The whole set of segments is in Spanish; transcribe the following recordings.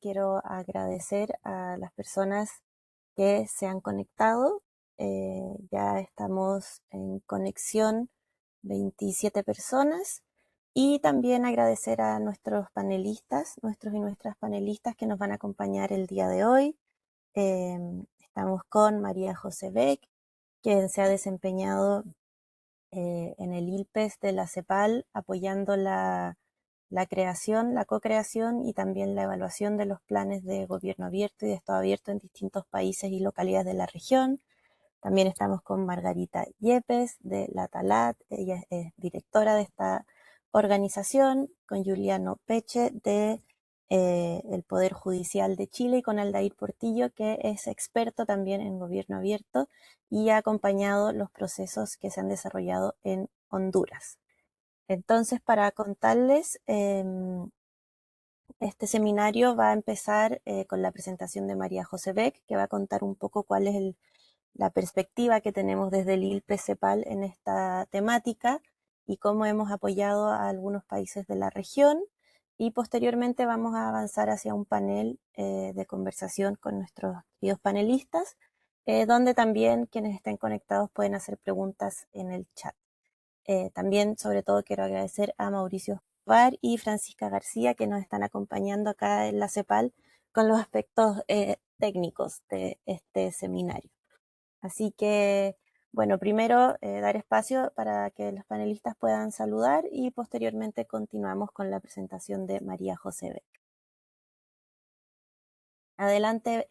quiero agradecer a las personas que se han conectado. Ya estamos en conexión 27 personas y también agradecer a nuestros panelistas, nuestros y nuestras panelistas que nos van a acompañar el día de hoy. Estamos con María José Beck, quien se ha desempeñado en el ILPES de la CEPAL apoyando la creación, la co-creación y también la evaluación de los planes de gobierno abierto y de Estado abierto en distintos países y localidades de la región. También estamos con Margarita Yepes de la Talat, ella es directora de esta organización, con Juliano Peche de el Poder Judicial de Chile y con Aldair Portillo, que es experto también en gobierno abierto y ha acompañado los procesos que se han desarrollado en Honduras. Entonces, para contarles, este seminario va a empezar con la presentación de María José Beck, que va a contar un poco cuál es la perspectiva que tenemos desde el ILPE-CEPAL en esta temática y cómo hemos apoyado a algunos países de la región. Y posteriormente vamos a avanzar hacia un panel de conversación con nuestros queridos panelistas, donde también quienes estén conectados pueden hacer preguntas en el chat. También, sobre todo, quiero agradecer a Mauricio Escobar y Francisca García, que nos están acompañando acá en la CEPAL con los aspectos técnicos de este seminario. Así que, bueno, primero dar espacio para que los panelistas puedan saludar y posteriormente continuamos con la presentación de María José Beck. Adelante,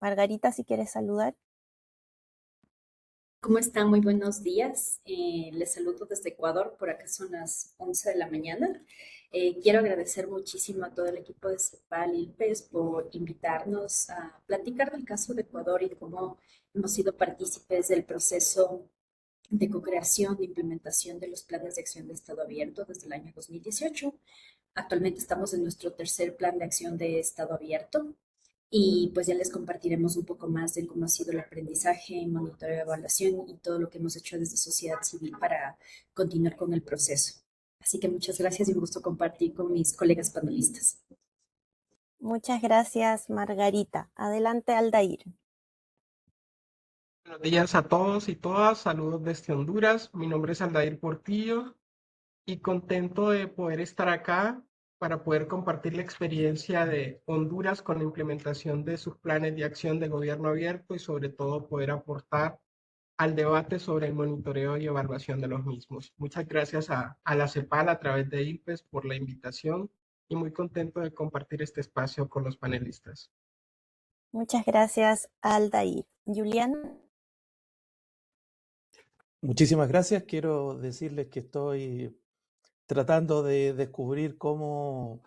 Margarita, si quieres saludar. ¿Cómo están? Muy buenos días. Les saludo desde Ecuador, por acá son las 11 de la mañana. Quiero agradecer muchísimo a todo el equipo de CEPAL y ILPES por invitarnos a platicar del caso de Ecuador y cómo hemos sido partícipes del proceso de co-creación, de implementación de los planes de acción de Estado abierto desde el año 2018. Actualmente estamos en nuestro tercer plan de acción de Estado abierto. Y pues ya les compartiremos un poco más de cómo ha sido el aprendizaje, monitoreo, evaluación y todo lo que hemos hecho desde sociedad civil para continuar con el proceso. Así que muchas gracias y un gusto compartir con mis colegas panelistas. Muchas gracias, Margarita. Adelante, Aldair. Buenos días a todos y todas, saludos desde Honduras. Mi nombre es Aldair Portillo y contento de poder estar acá para poder compartir la experiencia de Honduras con la implementación de sus planes de acción de gobierno abierto y sobre todo poder aportar al debate sobre el monitoreo y evaluación de los mismos. Muchas gracias a la CEPAL a través de ILPES por la invitación y muy contento de compartir este espacio con los panelistas. Muchas gracias, Aldair. Juliana. Muchísimas gracias. Quiero decirles que estoy tratando de descubrir cómo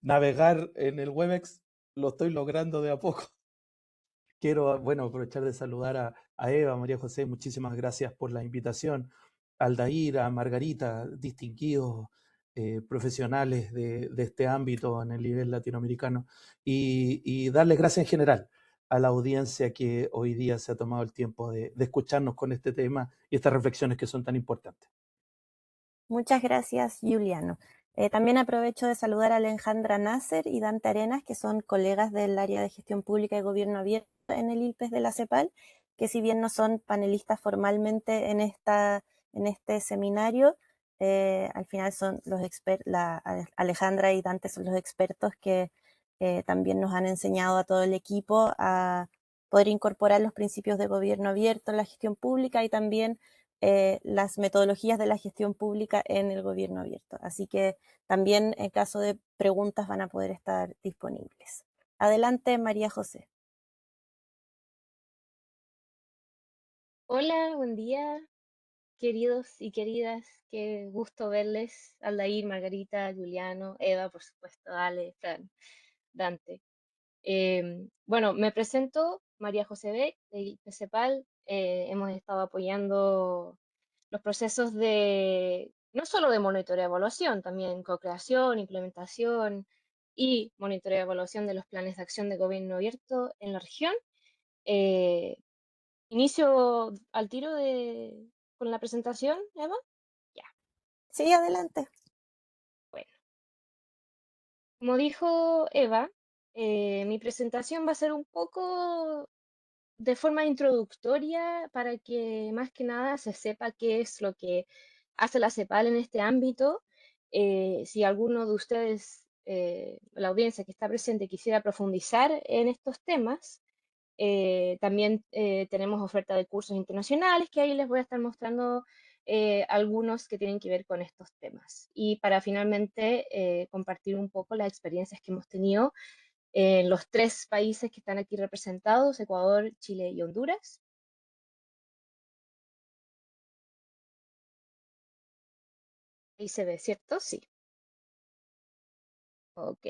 navegar en el Webex. Lo estoy logrando de a poco. Quiero, bueno, aprovechar de saludar a Eva, María José, muchísimas gracias por la invitación. Aldair, a Margarita, distinguidos profesionales de este ámbito en el nivel latinoamericano, y darles gracias en general a la audiencia que hoy día se ha tomado el tiempo de escucharnos con este tema y estas reflexiones que son tan importantes. Muchas gracias, Juliano. También aprovecho de saludar a Alejandra Nasser y Dante Arenas, que son colegas del área de gestión pública y gobierno abierto en el ILPES de la CEPAL, que si bien no son panelistas formalmente en este seminario, al final son los expertos, Alejandra y Dante son los expertos que también nos han enseñado a todo el equipo a poder incorporar los principios de gobierno abierto en la gestión pública y también las metodologías de la gestión pública en el gobierno abierto. Así que también en caso de preguntas van a poder estar disponibles. Adelante, María José. Hola, buen día, queridos y queridas. Qué gusto verles. Aldair, Margarita, Juliano, Eva, por supuesto, Ale, Fran, Dante. Bueno, me presento, María José Beck, de CEPAL. Hemos estado apoyando los procesos de, no solo de monitoreo y evaluación, también co-creación, implementación y monitoreo y evaluación de los planes de acción de gobierno abierto en la región. Eh, Inicio al tiro con la presentación, Eva. Ya, Sí, adelante. bueno. Como dijo Eva, mi presentación va a ser un poco de forma introductoria para que más que nada se sepa qué es lo que hace la CEPAL en este ámbito. Si alguno de ustedes, la audiencia que está presente, quisiera profundizar en estos temas, también tenemos oferta de cursos internacionales que ahí les voy a estar mostrando algunos que tienen que ver con estos temas. Y para finalmente compartir un poco las experiencias que hemos tenido en los 3 países que están aquí representados, Ecuador, Chile y Honduras. Ahí se ve, ¿cierto? Sí. Ok.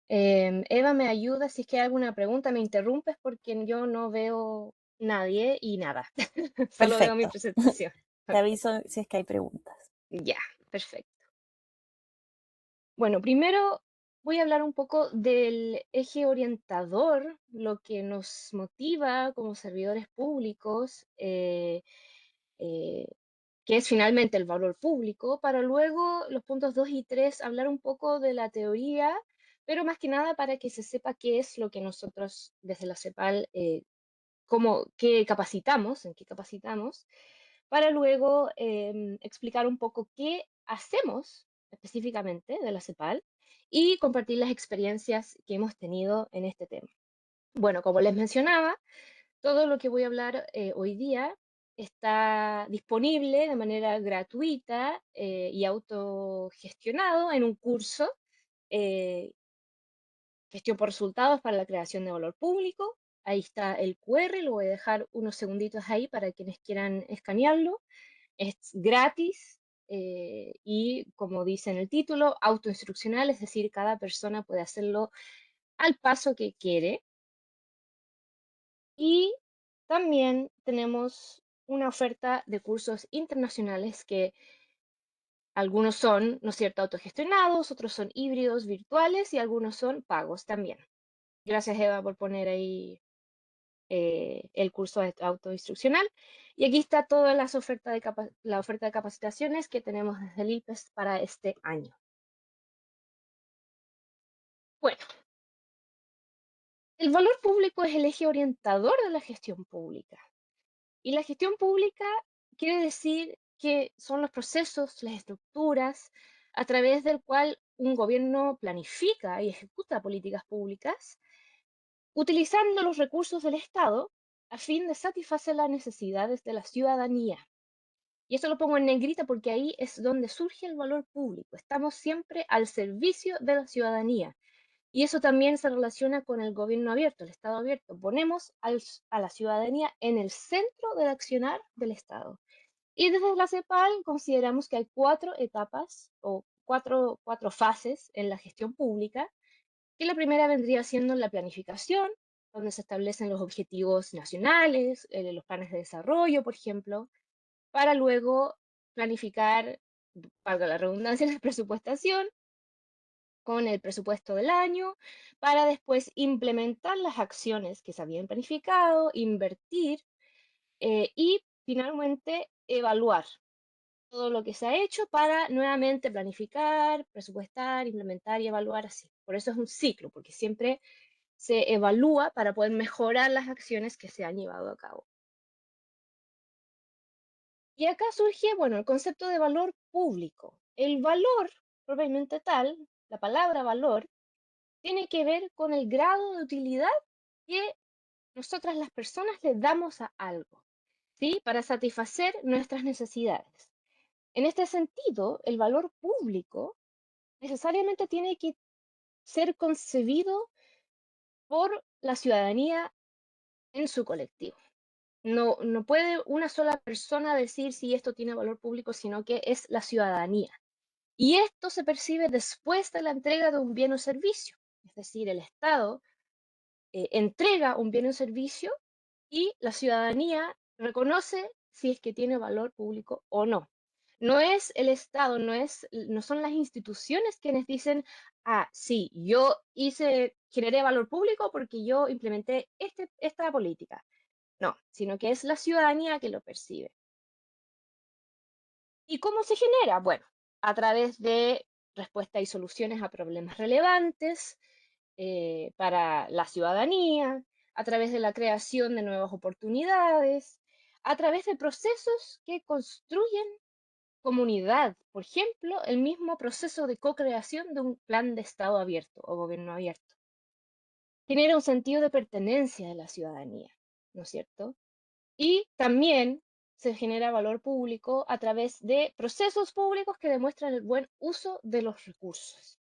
Eva, ¿me ayuda? Si es que hay alguna pregunta, me interrumpes porque yo no veo nadie y nada. Solo veo mi Perfecto. presentación. Te aviso si es que hay preguntas. Ya, perfecto. Bueno, primero voy a hablar un poco del eje orientador, lo que nos motiva como servidores públicos, eh, que es finalmente el valor público, para luego los puntos 2 y 3 hablar un poco de la teoría, pero más que nada para que se sepa qué es lo que nosotros desde la CEPAL, qué capacitamos, en qué capacitamos, para luego explicar un poco qué hacemos específicamente de la CEPAL y compartir las experiencias que hemos tenido en este tema. Bueno, como les mencionaba, todo lo que voy a hablar hoy día está disponible de manera gratuita y autogestionado en un curso, eh, Gestión por resultados para la creación de valor público. Ahí está el QR, lo voy a dejar unos segunditos ahí para quienes quieran escanearlo. Es gratis y, como dice en el título, autoinstruccional, es decir, cada persona puede hacerlo al paso que quiere. Y también tenemos una oferta de cursos internacionales que algunos son, ¿no es cierto?, autogestionados, otros son híbridos, virtuales y algunos son pagos también. Gracias, Eva, por poner ahí el curso autoinstruccional. Y aquí está toda la oferta de capacitaciones que tenemos desde el IPES para este año. Bueno, el valor público es el eje orientador de la gestión pública. Y la gestión pública quiere decir que son los procesos, las estructuras a través del cual un gobierno planifica y ejecuta políticas públicas utilizando los recursos del Estado a fin de satisfacer las necesidades de la ciudadanía. Y esto lo pongo en negrita porque ahí es donde surge el valor público. Estamos siempre al servicio de la ciudadanía. Y eso también se relaciona con el gobierno abierto, el Estado abierto. Ponemos a la ciudadanía en el centro del accionar del Estado. Y desde la CEPAL consideramos que hay 4 etapas o cuatro fases en la gestión pública, que la primera vendría siendo la planificación, donde se establecen los objetivos nacionales, los planes de desarrollo, por ejemplo, para luego planificar, valga la redundancia, la presupuestación con el presupuesto del año, para después implementar las acciones que se habían planificado, invertir y finalmente evaluar todo lo que se ha hecho para nuevamente planificar, presupuestar, implementar y evaluar así. Por eso es un ciclo, porque siempre se evalúa para poder mejorar las acciones que se han llevado a cabo. Y acá surge, bueno, el concepto de valor público. El valor, propiamente tal, la palabra valor, tiene que ver con el grado de utilidad que nosotras las personas le damos a algo, ¿sí? Para satisfacer nuestras necesidades. En este sentido, el valor público necesariamente tiene que ser concebido por la ciudadanía en su colectivo. No puede una sola persona decir si esto tiene valor público, sino que es la ciudadanía. Y esto se percibe después de la entrega de un bien o servicio. Es decir, el Estado entrega un bien o servicio y la ciudadanía reconoce si es que tiene valor público o no. No es el Estado, no son las instituciones quienes dicen, ah, sí, yo generé valor público porque yo implementé esta política. No, sino que es la ciudadanía que lo percibe. ¿Y cómo se genera? Bueno, a través de respuesta y soluciones a problemas relevantes para la ciudadanía, a través de la creación de nuevas oportunidades, a través de procesos que construyen comunidad. Por ejemplo, el mismo proceso de co-creación de un plan de Estado abierto o gobierno abierto. Genera un sentido de pertenencia de la ciudadanía, ¿no es cierto? Y también se genera valor público a través de procesos públicos que demuestran el buen uso de los recursos.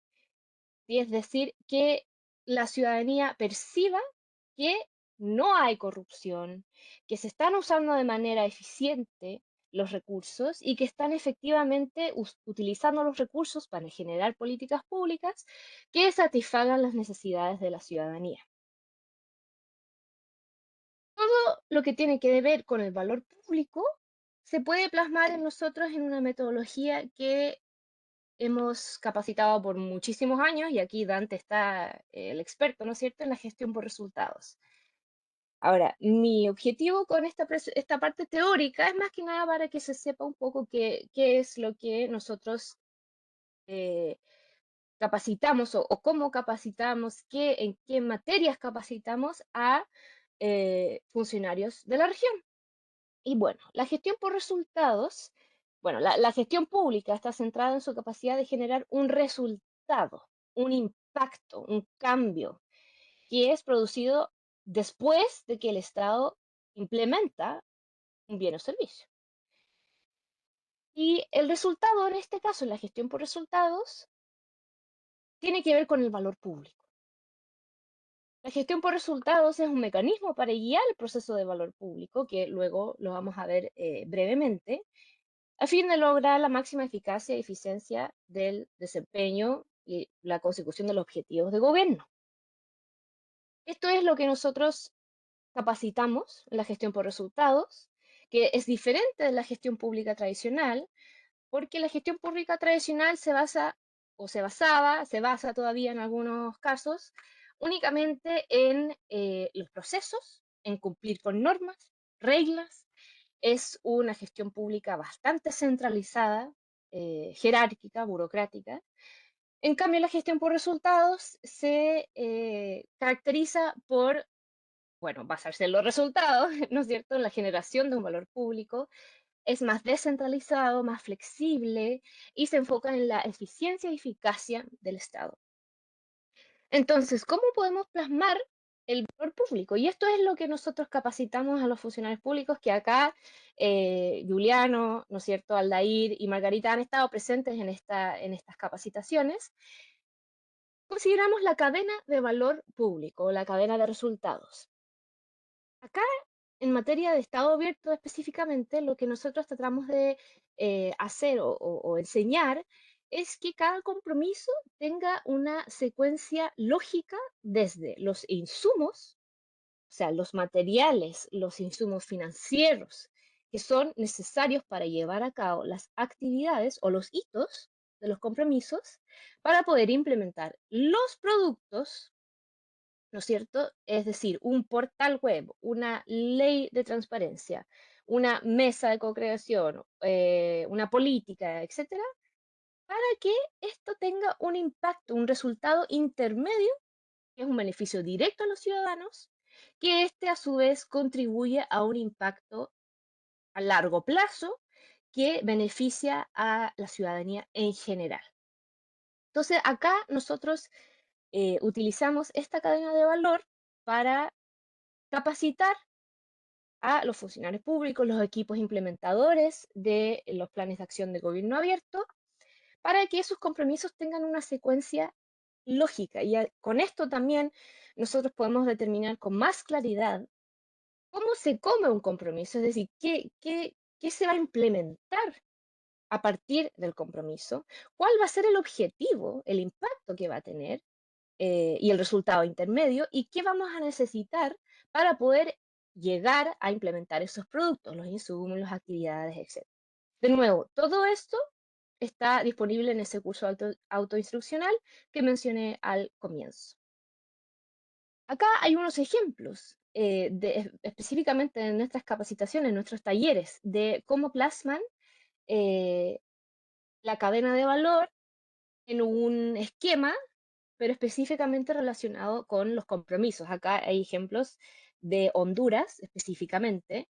Y es decir, que la ciudadanía perciba que no hay corrupción, que se están usando de manera eficiente los recursos y que están efectivamente utilizando los recursos para generar políticas públicas que satisfagan las necesidades de la ciudadanía. Todo lo que tiene que ver con el valor público se puede plasmar en nosotros en una metodología que hemos capacitado por muchísimos años, y aquí Dante está el experto, ¿no es cierto?, en la gestión por resultados. Ahora, mi objetivo con esta parte teórica es más que nada para que se sepa un poco qué es lo que nosotros eh, capacitamos o cómo capacitamos, en qué materias capacitamos a funcionarios de la región. Y bueno, la gestión por resultados, bueno, la gestión pública está centrada en su capacidad de generar un resultado, un impacto, un cambio, que es producido después de que el Estado implementa un bien o servicio. Y el resultado, en este caso, en la gestión por resultados, tiene que ver con el valor público. La gestión por resultados es un mecanismo para guiar el proceso de valor público, que luego lo vamos a ver brevemente, a fin de lograr la máxima eficacia y eficiencia del desempeño y la consecución de los objetivos de gobierno. Esto es lo que nosotros capacitamos en la gestión por resultados, que es diferente de la gestión pública tradicional, porque la gestión pública tradicional se basa, o se basa todavía en algunos casos, únicamente en los procesos, en cumplir con normas, reglas. Es una gestión pública bastante centralizada, jerárquica, burocrática. En cambio, la gestión por resultados se caracteriza por, bueno, basarse en los resultados, ¿no es cierto?, en la generación de un valor público. Es más descentralizado, más flexible y se enfoca en la eficiencia y eficacia del Estado. Entonces, ¿cómo podemos plasmar el valor público? Y esto es lo que nosotros capacitamos a los funcionarios públicos, que acá Juliano, ¿no es cierto?, Aldair y Margarita han estado presentes en estas capacitaciones. Consideramos la cadena de valor público, la cadena de resultados. Acá, en materia de Estado abierto específicamente, lo que nosotros tratamos de hacer o enseñar es que cada compromiso tenga una secuencia lógica desde los insumos, o sea, los materiales, los insumos financieros que son necesarios para llevar a cabo las actividades o los hitos de los compromisos para poder implementar los productos, ¿no es cierto? Es decir, un portal web, una ley de transparencia, una mesa de co-creación, una política, etcétera, para que esto tenga un impacto, un resultado intermedio, que es un beneficio directo a los ciudadanos, que este a su vez contribuye a un impacto a largo plazo que beneficia a la ciudadanía en general. Entonces, acá nosotros utilizamos esta cadena de valor para capacitar a los funcionarios públicos, los equipos implementadores de los planes de acción de gobierno abierto, para que esos compromisos tengan una secuencia lógica. Y con esto también nosotros podemos determinar con más claridad cómo se come un compromiso, es decir, qué se va a implementar a partir del compromiso, cuál va a ser el objetivo, el impacto que va a tener y el resultado intermedio, y qué vamos a necesitar para poder llegar a implementar esos productos, los insumos, las actividades, etc. De nuevo, todo esto está disponible en ese curso autoinstruccional que mencioné al comienzo. Acá hay unos ejemplos, específicamente en nuestras capacitaciones, nuestros talleres, de cómo plasman la cadena de valor en un esquema, pero específicamente relacionado con los compromisos. Acá hay ejemplos de Honduras específicamente.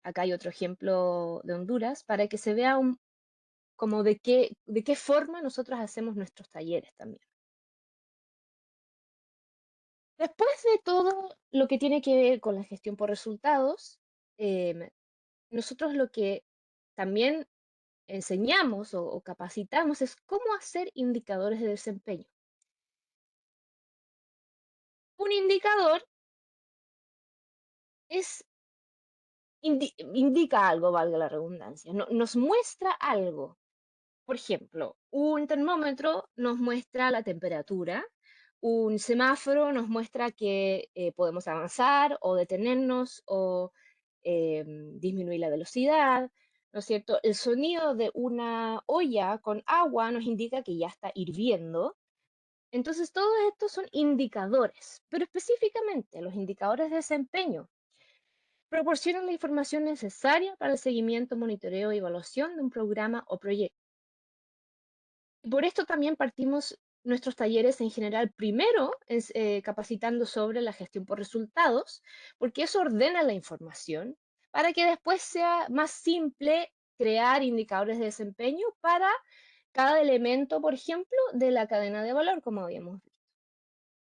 Acá hay otro ejemplo de Honduras para que se vea como de qué forma nosotros hacemos nuestros talleres también. Después de todo lo que tiene que ver con la gestión por resultados, nosotros lo que también enseñamos o capacitamos es cómo hacer indicadores de desempeño. Un indicador es, indica algo, valga la redundancia, nos muestra algo. Por ejemplo, un termómetro nos muestra la temperatura, un semáforo nos muestra que podemos avanzar o detenernos o disminuir la velocidad, ¿no es cierto? El sonido de una olla con agua nos indica que ya está hirviendo. Entonces, todos estos son indicadores, pero específicamente los indicadores de desempeño proporcionan la información necesaria para el seguimiento, monitoreo y evaluación de un programa o proyecto. Por esto también partimos nuestros talleres en general primero capacitando sobre la gestión por resultados, porque eso ordena la información para que después sea más simple crear indicadores de desempeño para cada elemento, por ejemplo, de la cadena de valor, como habíamos visto.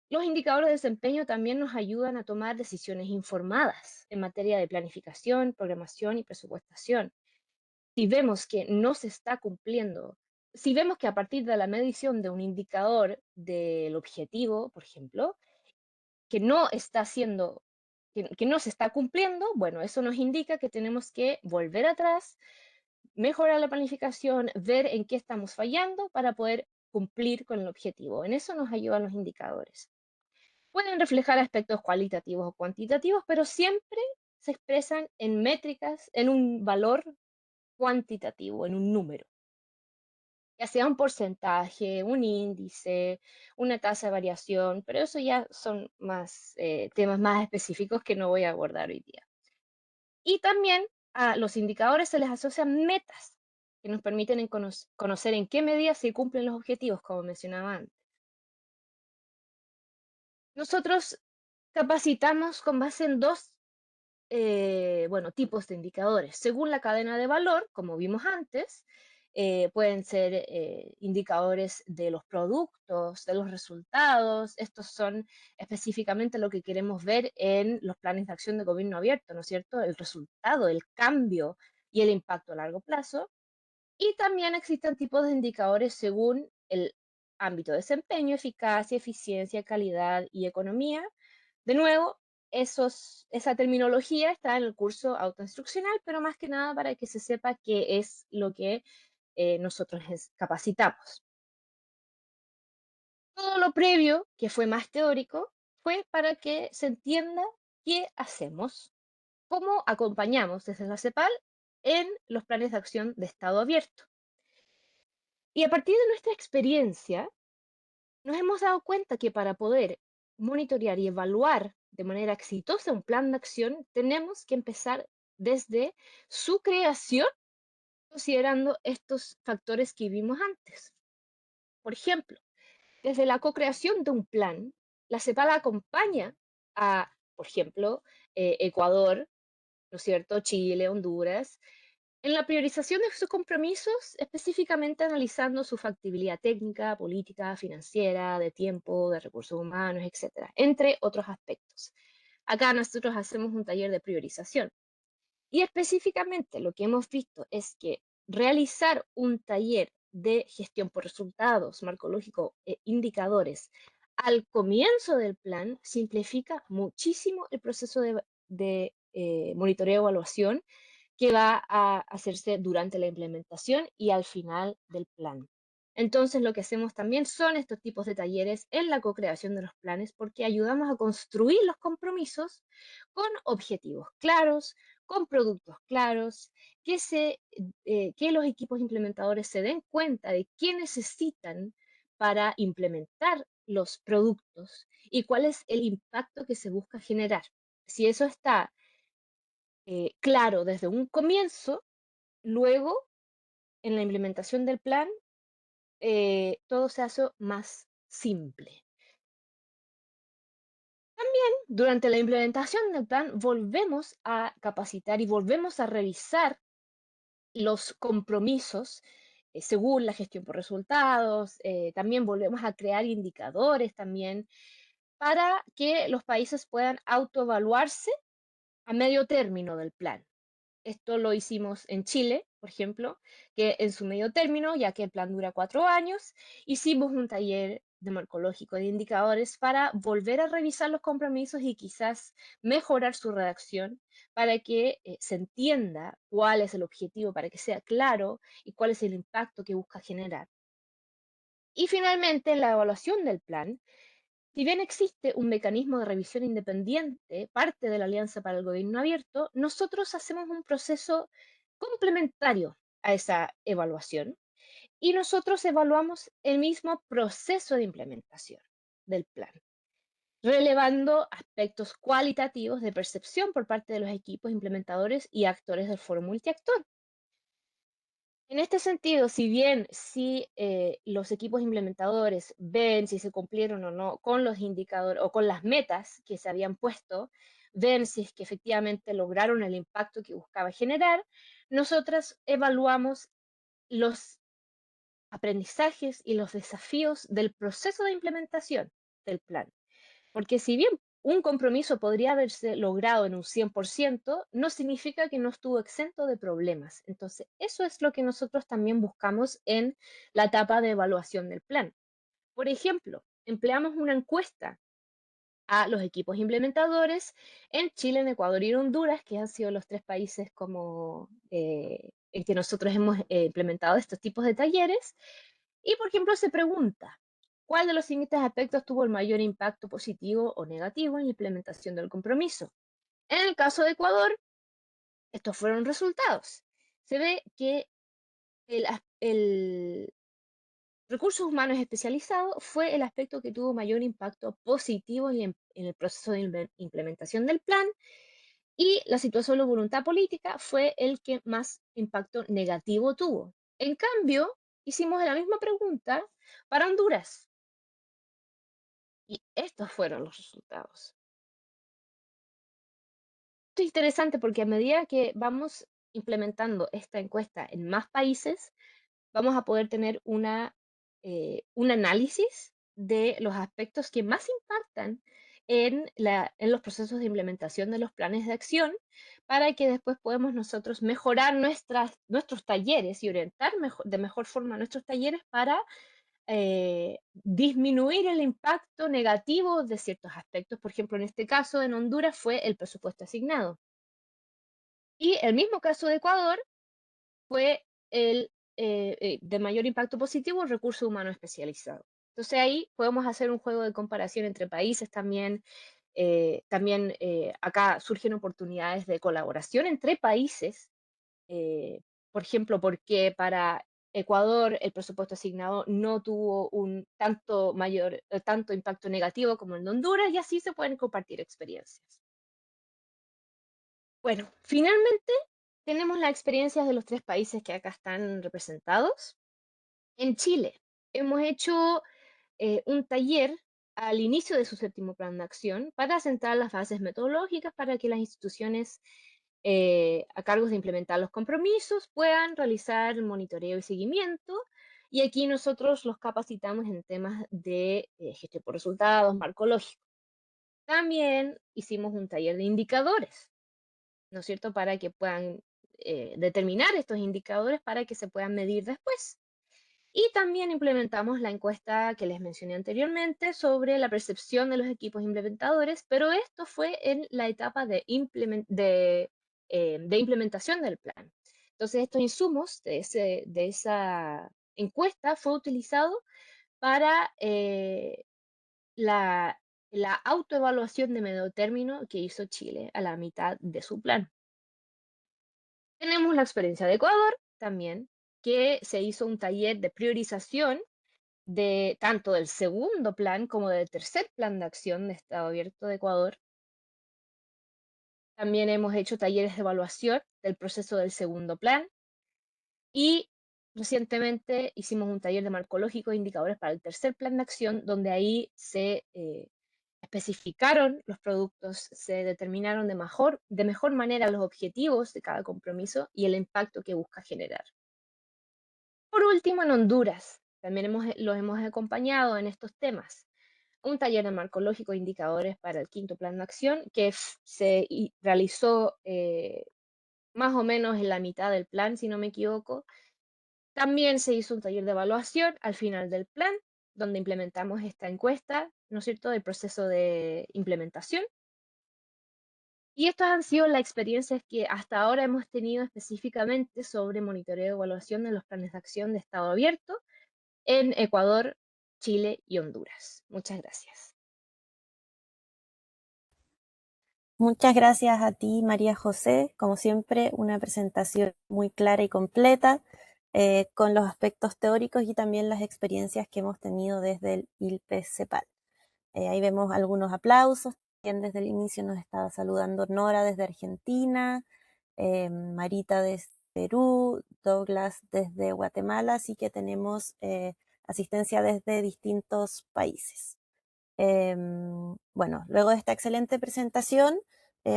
Los indicadores de desempeño también nos ayudan a tomar decisiones informadas en materia de planificación, programación y presupuestación. Si vemos que no se está cumpliendo, si vemos que a partir de la medición de un indicador del objetivo, por ejemplo, que no está siendo, que no se está cumpliendo, bueno, eso nos indica que tenemos que volver atrás, mejorar la planificación, ver en qué estamos fallando para poder cumplir con el objetivo. En eso nos ayudan los indicadores. Pueden reflejar aspectos cualitativos o cuantitativos, pero siempre se expresan en métricas, en un valor cuantitativo, en un número, ya sea un porcentaje, un índice, una tasa de variación, pero eso ya son más temas más específicos que no voy a abordar hoy día. Y también a los indicadores se les asocian metas que nos permiten conocer en qué medida se cumplen los objetivos, como mencionaba antes. Nosotros capacitamos con base en dos tipos de indicadores. Según la cadena de valor, como vimos antes, pueden ser indicadores de los productos, de los resultados. Estos son específicamente lo que queremos ver en los planes de acción de gobierno abierto, ¿no es cierto? El resultado, el cambio y el impacto a largo plazo. Y también existen tipos de indicadores según el ámbito de desempeño, eficacia, eficiencia, calidad y economía. De nuevo, esa terminología está en el curso autoinstruccional, pero más que nada para que se sepa qué es lo que nosotros capacitamos. Todo lo previo, que fue más teórico, fue para que se entienda qué hacemos, cómo acompañamos desde la CEPAL en los planes de acción de Estado abierto. Y a partir de nuestra experiencia, nos hemos dado cuenta que para poder monitorear y evaluar de manera exitosa un plan de acción, tenemos que empezar desde su creación, considerando estos factores que vimos antes. Por ejemplo, desde la co-creación de un plan, la CEPAL acompaña a, por ejemplo, Ecuador, ¿no es cierto?, Chile, Honduras, en la priorización de sus compromisos, específicamente analizando su factibilidad técnica, política, financiera, de tiempo, de recursos humanos, etcétera, entre otros aspectos. Acá nosotros hacemos un taller de priorización. Y específicamente lo que hemos visto es que realizar un taller de gestión por resultados, marco lógico e indicadores al comienzo del plan simplifica muchísimo el proceso de monitoreo y evaluación que va a hacerse durante la implementación y al final del plan. Entonces, lo que hacemos también son estos tipos de talleres en la co-creación de los planes porque ayudamos a construir los compromisos con objetivos claros, con productos claros, que los equipos implementadores se den cuenta de qué necesitan para implementar los productos y cuál es el impacto que se busca generar. Si eso está claro desde un comienzo, luego en la implementación del plan todo se hace más simple. También durante la implementación del plan volvemos a capacitar y volvemos a revisar los compromisos según la gestión por resultados. También volvemos a crear indicadores también para que los países puedan autoevaluarse a medio término del plan. Esto lo hicimos en Chile, por ejemplo, que en su medio término, ya que el plan dura 4 años, hicimos un taller de marcológico de indicadores para volver a revisar los compromisos y quizás mejorar su redacción para que se entienda cuál es el objetivo, para que sea claro y cuál es el impacto que busca generar. Y finalmente, en la evaluación del plan, si bien existe un mecanismo de revisión independiente, parte de la Alianza para el Gobierno Abierto, nosotros hacemos un proceso complementario a esa evaluación y nosotros evaluamos el mismo proceso de implementación del plan, relevando aspectos cualitativos de percepción por parte de los equipos implementadores y actores del foro multiactor. En este sentido, si bien los equipos implementadores ven si se cumplieron o no con los indicadores o con las metas que se habían puesto, ven si es que efectivamente lograron el impacto que buscaba generar, nosotras evaluamos los aprendizajes y los desafíos del proceso de implementación del plan. Porque si bien un compromiso podría haberse logrado en un 100%, no significa que no estuvo exento de problemas. Entonces, eso es lo que nosotros también buscamos en la etapa de evaluación del plan. Por ejemplo, empleamos una encuesta a los equipos implementadores en Chile, en Ecuador y en Honduras, que han sido los 3 países en que nosotros hemos implementado estos tipos de talleres. Y, por ejemplo, se pregunta, ¿cuál de los siguientes aspectos tuvo el mayor impacto positivo o negativo en la implementación del compromiso? En el caso de Ecuador, estos fueron resultados. Se ve que el recursos humanos especializados fue el aspecto que tuvo mayor impacto positivo en el proceso de implementación del plan y la situación de voluntad política fue el que más impacto negativo tuvo. En cambio, hicimos la misma pregunta para Honduras. Y estos fueron los resultados. Esto es interesante porque a medida que vamos implementando esta encuesta en más países, vamos a poder tener un análisis de los aspectos que más impactan en los procesos de implementación de los planes de acción para que después podamos nosotros mejorar nuestros talleres y orientar de mejor forma nuestros talleres para disminuir el impacto negativo de ciertos aspectos. Por ejemplo, en este caso, en Honduras fue el presupuesto asignado. Y el mismo caso de Ecuador fue el de mayor impacto positivo, el recurso humano especializado. Entonces ahí podemos hacer un juego de comparación entre países también. También acá surgen oportunidades de colaboración entre países. Por ejemplo, porque para Ecuador el presupuesto asignado no tuvo un tanto impacto negativo como el de Honduras y así se pueden compartir experiencias. Bueno, finalmente tenemos las experiencias de los 3 países que acá están representados. En Chile hemos hecho un taller al inicio de su 7º plan de acción para sentar las bases metodológicas para que las instituciones a cargo de implementar los compromisos puedan realizar monitoreo y seguimiento. Y aquí nosotros los capacitamos en temas de gestión por resultados, marco lógico. También hicimos un taller de indicadores, ¿no es cierto? Para que puedan determinar estos indicadores para que se puedan medir después. Y también implementamos la encuesta que les mencioné anteriormente sobre la percepción de los equipos implementadores, pero esto fue en la etapa de implementación del plan. Entonces, estos insumos de esa encuesta fue utilizado para la autoevaluación de medio término que hizo Chile a la mitad de su plan. Tenemos la experiencia de Ecuador también, que se hizo un taller de priorización de tanto del 2º plan como del 3er plan de acción de Estado Abierto de Ecuador. También hemos hecho talleres de evaluación del proceso del 2º plan y recientemente hicimos un taller de marcológico e indicadores para el tercer plan de acción, donde ahí se especificaron los productos, se determinaron de mejor manera los objetivos de cada compromiso y el impacto que busca generar. Por último, en Honduras, también los hemos acompañado en estos temas. Un taller de marcológico e indicadores para el quinto plan de acción que se realizó más o menos en la mitad del plan, si no me equivoco. También se hizo un taller de evaluación al final del plan, donde implementamos esta encuesta, ¿no es cierto?, del proceso de implementación. Y estas han sido las experiencias que hasta ahora hemos tenido específicamente sobre monitoreo y evaluación de los planes de acción de Estado abierto en Ecuador, Chile y Honduras. Muchas gracias. Muchas gracias a ti, María José. Como siempre, una presentación muy clara y completa, con los aspectos teóricos y también las experiencias que hemos tenido desde el ILPES-CEPAL. Ahí vemos algunos aplausos. También desde el inicio nos estaba saludando Nora desde Argentina, Marita desde Perú, Douglas desde Guatemala, así que tenemos asistencia desde distintos países. Bueno, luego de esta excelente presentación,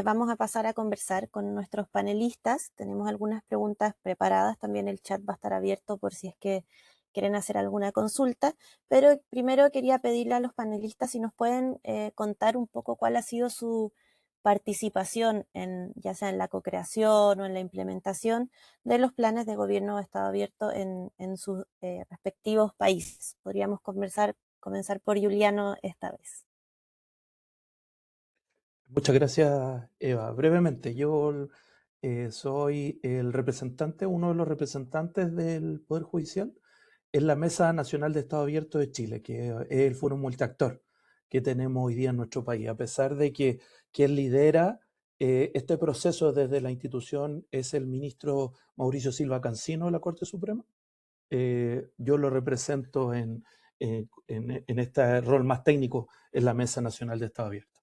vamos a pasar a conversar con nuestros panelistas. Tenemos algunas preguntas preparadas, también el chat va a estar abierto por si es que quieren hacer alguna consulta, pero primero quería pedirle a los panelistas si nos pueden contar un poco cuál ha sido su participación ya sea en la co-creación o en la implementación de los planes de gobierno de Estado abierto en sus respectivos países. Podríamos comenzar por Juliano esta vez. Muchas gracias, Eva. Brevemente, yo soy el representante, uno de los representantes del Poder Judicial en la Mesa Nacional de Estado Abierto de Chile, que es el foro multiactor que tenemos hoy día en nuestro país. A pesar de que quien lidera este proceso desde la institución es el ministro Mauricio Silva Cancino de la Corte Suprema, yo lo represento en este rol más técnico en la Mesa Nacional de Estado Abierto.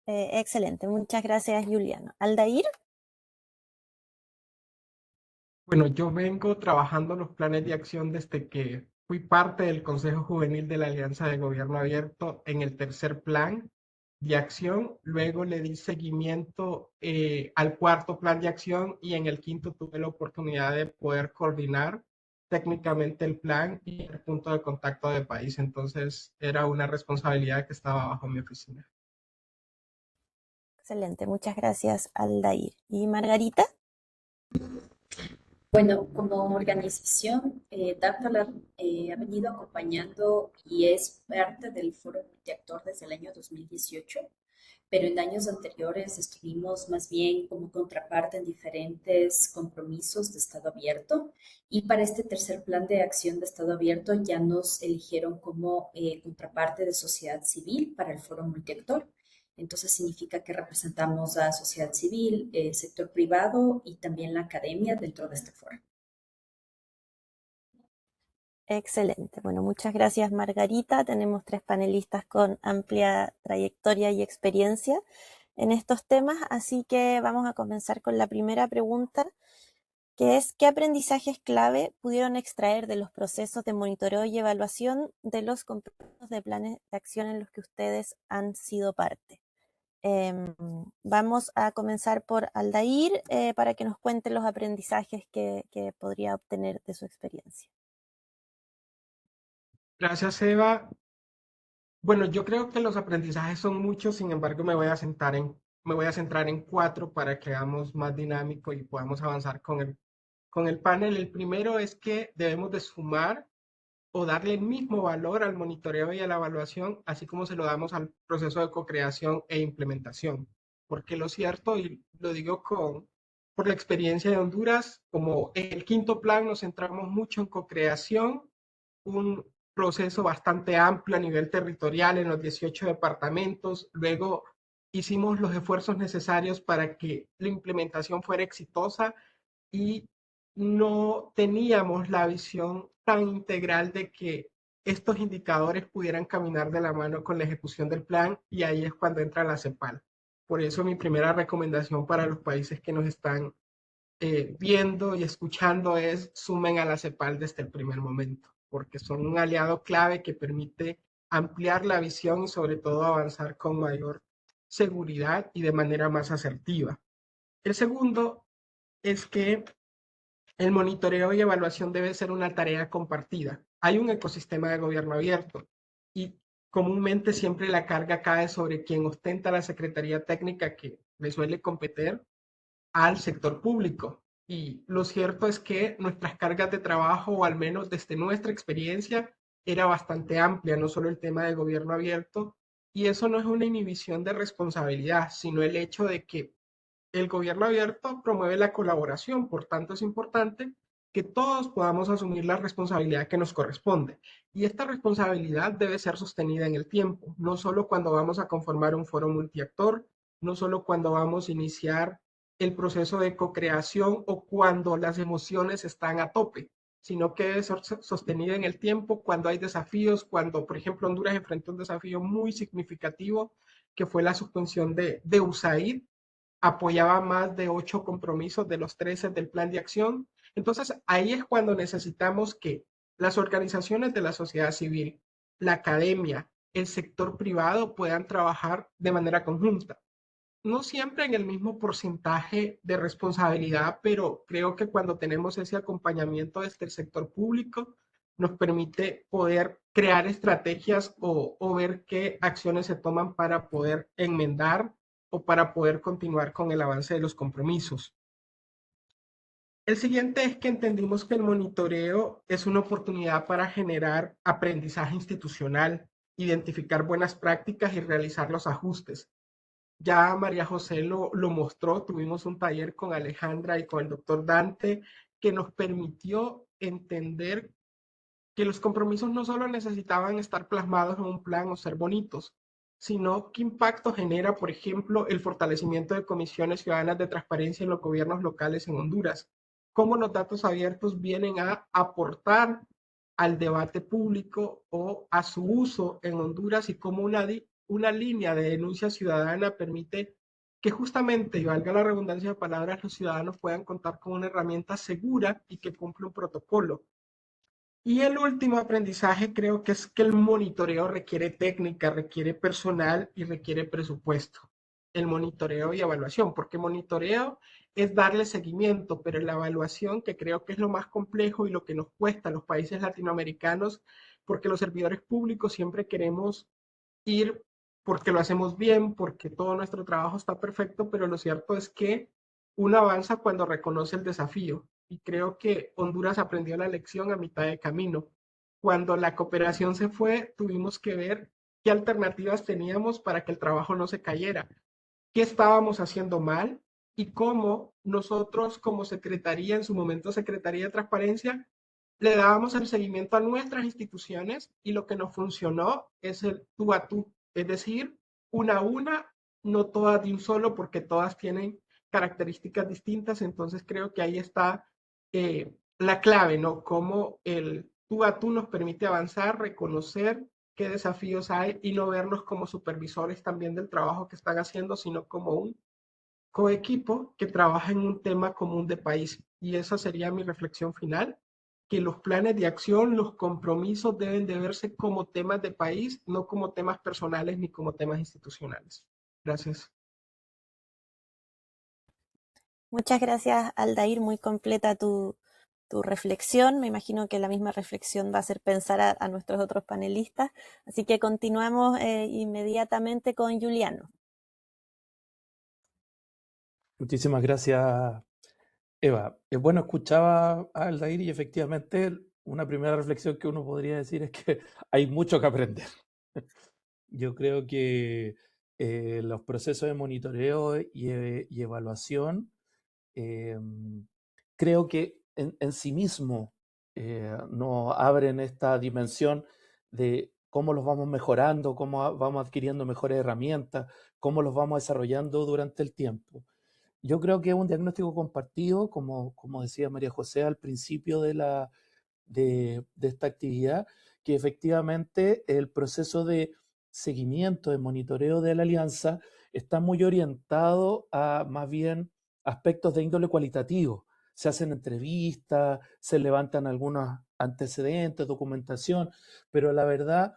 Excelente, muchas gracias, Juliano. Aldair. Bueno, yo vengo trabajando los planes de acción desde que fui parte del Consejo Juvenil de la Alianza de Gobierno Abierto en el tercer plan de acción. Luego le di seguimiento al cuarto plan de acción y en el quinto tuve la oportunidad de poder coordinar técnicamente el plan y el punto de contacto de país. Entonces era una responsabilidad que estaba bajo mi oficina. Excelente, muchas gracias, Aldair. ¿Y Margarita? Bueno, como organización, DARPALAB ha venido acompañando y es parte del Foro Multiactor desde el año 2018, pero en años anteriores estuvimos más bien como contraparte en diferentes compromisos de Estado abierto y para este tercer plan de acción de Estado abierto ya nos eligieron como contraparte de sociedad civil para el Foro Multiactor. Entonces significa que representamos a sociedad civil, sector privado y también la academia dentro de este foro. Excelente. Bueno, muchas gracias, Margarita. Tenemos 3 panelistas con amplia trayectoria y experiencia en estos temas, así que vamos a comenzar con la primera pregunta, que es ¿qué aprendizajes clave pudieron extraer de los procesos de monitoreo y evaluación de los compromisos de planes de acción en los que ustedes han sido parte? Vamos a comenzar por Aldair para que nos cuente los aprendizajes que podría obtener de su experiencia. Gracias, Eva. Bueno, yo creo que los aprendizajes son muchos, sin embargo, me voy a centrar en 4 para que hagamos más dinámico y podamos avanzar con el panel. El primero es que debemos de sumar o darle el mismo valor al monitoreo y a la evaluación, así como se lo damos al proceso de co-creación e implementación. Porque lo cierto, y lo digo por la experiencia de Honduras, como en el quinto plan nos centramos mucho en co-creación, un proceso bastante amplio a nivel territorial en los 18 departamentos. Luego hicimos los esfuerzos necesarios para que la implementación fuera exitosa y no teníamos la visión tan integral de que estos indicadores pudieran caminar de la mano con la ejecución del plan y ahí es cuando entra la CEPAL. Por eso mi primera recomendación para los países que nos están viendo y escuchando es sumen a la CEPAL desde el primer momento, porque son un aliado clave que permite ampliar la visión y sobre todo avanzar con mayor seguridad y de manera más asertiva. El segundo es que el monitoreo y evaluación debe ser una tarea compartida. Hay un ecosistema de gobierno abierto y comúnmente siempre la carga cae sobre quien ostenta la Secretaría Técnica que le suele competir al sector público. Y lo cierto es que nuestras cargas de trabajo, o al menos desde nuestra experiencia, era bastante amplia, no solo el tema del gobierno abierto, y eso no es una inhibición de responsabilidad, sino el hecho de que el gobierno abierto promueve la colaboración, por tanto es importante que todos podamos asumir la responsabilidad que nos corresponde. Y esta responsabilidad debe ser sostenida en el tiempo, no solo cuando vamos a conformar un foro multiactor, no solo cuando vamos a iniciar el proceso de co-creación o cuando las emociones están a tope, sino que debe ser sostenida en el tiempo cuando hay desafíos, cuando, por ejemplo, Honduras enfrentó un desafío muy significativo que fue la suspensión de USAID, apoyaba más de 8 compromisos de los 13 del plan de acción. Entonces, ahí es cuando necesitamos que las organizaciones de la sociedad civil, la academia, el sector privado puedan trabajar de manera conjunta. No siempre en el mismo porcentaje de responsabilidad, pero creo que cuando tenemos ese acompañamiento desde el sector público, nos permite poder crear estrategias o ver qué acciones se toman para poder enmendar o para poder continuar con el avance de los compromisos. El siguiente es que entendimos que el monitoreo es una oportunidad para generar aprendizaje institucional, identificar buenas prácticas y realizar los ajustes. Ya María José lo mostró, tuvimos un taller con Alejandra y con el doctor Dante que nos permitió entender que los compromisos no solo necesitaban estar plasmados en un plan o ser bonitos, sino qué impacto genera, por ejemplo, el fortalecimiento de comisiones ciudadanas de transparencia en los gobiernos locales en Honduras, cómo los datos abiertos vienen a aportar al debate público o a su uso en Honduras y cómo una línea de denuncia ciudadana permite que justamente, y valga la redundancia de palabras, los ciudadanos puedan contar con una herramienta segura y que cumple un protocolo. Y el último aprendizaje creo que es que el monitoreo requiere técnica, requiere personal y requiere presupuesto. El monitoreo y evaluación, porque monitoreo es darle seguimiento, pero la evaluación, que creo que es lo más complejo y lo que nos cuesta a los países latinoamericanos, porque los servidores públicos siempre queremos ir porque lo hacemos bien, porque todo nuestro trabajo está perfecto, pero lo cierto es que uno avanza cuando reconoce el desafío. Y creo que Honduras aprendió la lección a mitad de camino. Cuando la cooperación se fue, tuvimos que ver qué alternativas teníamos para que el trabajo no se cayera, qué estábamos haciendo mal y cómo nosotros como Secretaría, en su momento Secretaría de Transparencia, le dábamos el seguimiento a nuestras instituciones y lo que nos funcionó es el tú a tú, es decir, una a una, no todas de un solo porque todas tienen características distintas, entonces creo que ahí está la clave, ¿no? Cómo el tú a tú nos permite avanzar, reconocer qué desafíos hay y no vernos como supervisores también del trabajo que están haciendo, sino como un coequipo que trabaja en un tema común de país. Y esa sería mi reflexión final, que los planes de acción, los compromisos deben de verse como temas de país, no como temas personales ni como temas institucionales. Gracias. Muchas gracias, Aldair, muy completa tu reflexión. Me imagino que la misma reflexión va a hacer pensar a nuestros otros panelistas. Así que continuamos inmediatamente con Juliano. Muchísimas gracias, Eva. Bueno, escuchaba a Aldair y efectivamente una primera reflexión que uno podría decir es que hay mucho que aprender. Yo creo que los procesos de monitoreo y evaluación creo que en sí mismo nos abren esta dimensión de cómo los vamos mejorando, cómo vamos adquiriendo mejores herramientas, cómo los vamos desarrollando durante el tiempo. Yo creo que es un diagnóstico compartido, como decía María José al principio de esta actividad, que efectivamente el proceso de seguimiento, de monitoreo de la alianza está muy orientado a más bien aspectos de índole cualitativo. Se hacen entrevistas, se levantan algunos antecedentes, documentación, pero la verdad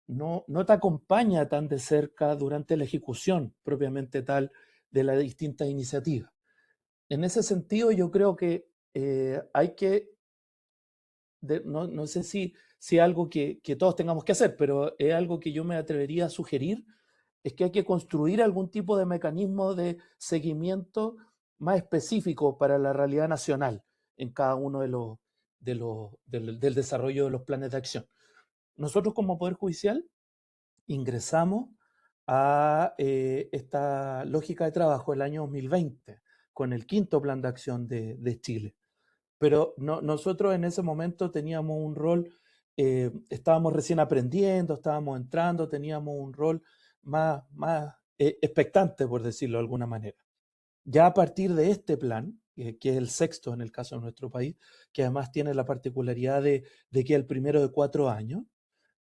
no te acompaña tan de cerca durante la ejecución propiamente tal de las distintas iniciativas. En ese sentido, yo creo que hay que, no sé si algo que todos tengamos que hacer, pero es algo que yo me atrevería a sugerir, es que hay que construir algún tipo de mecanismo de seguimiento más específico para la realidad nacional en cada uno del desarrollo de los planes de acción. Nosotros como Poder Judicial ingresamos a esta lógica de trabajo el año 2020 con el quinto plan de acción de Chile. Pero nosotros en ese momento teníamos un rol, estábamos recién aprendiendo, estábamos entrando, teníamos un rol más expectante, por decirlo de alguna manera. Ya a partir de este plan, que es el sexto en el caso de nuestro país, que además tiene la particularidad de que es el primero de 4 años,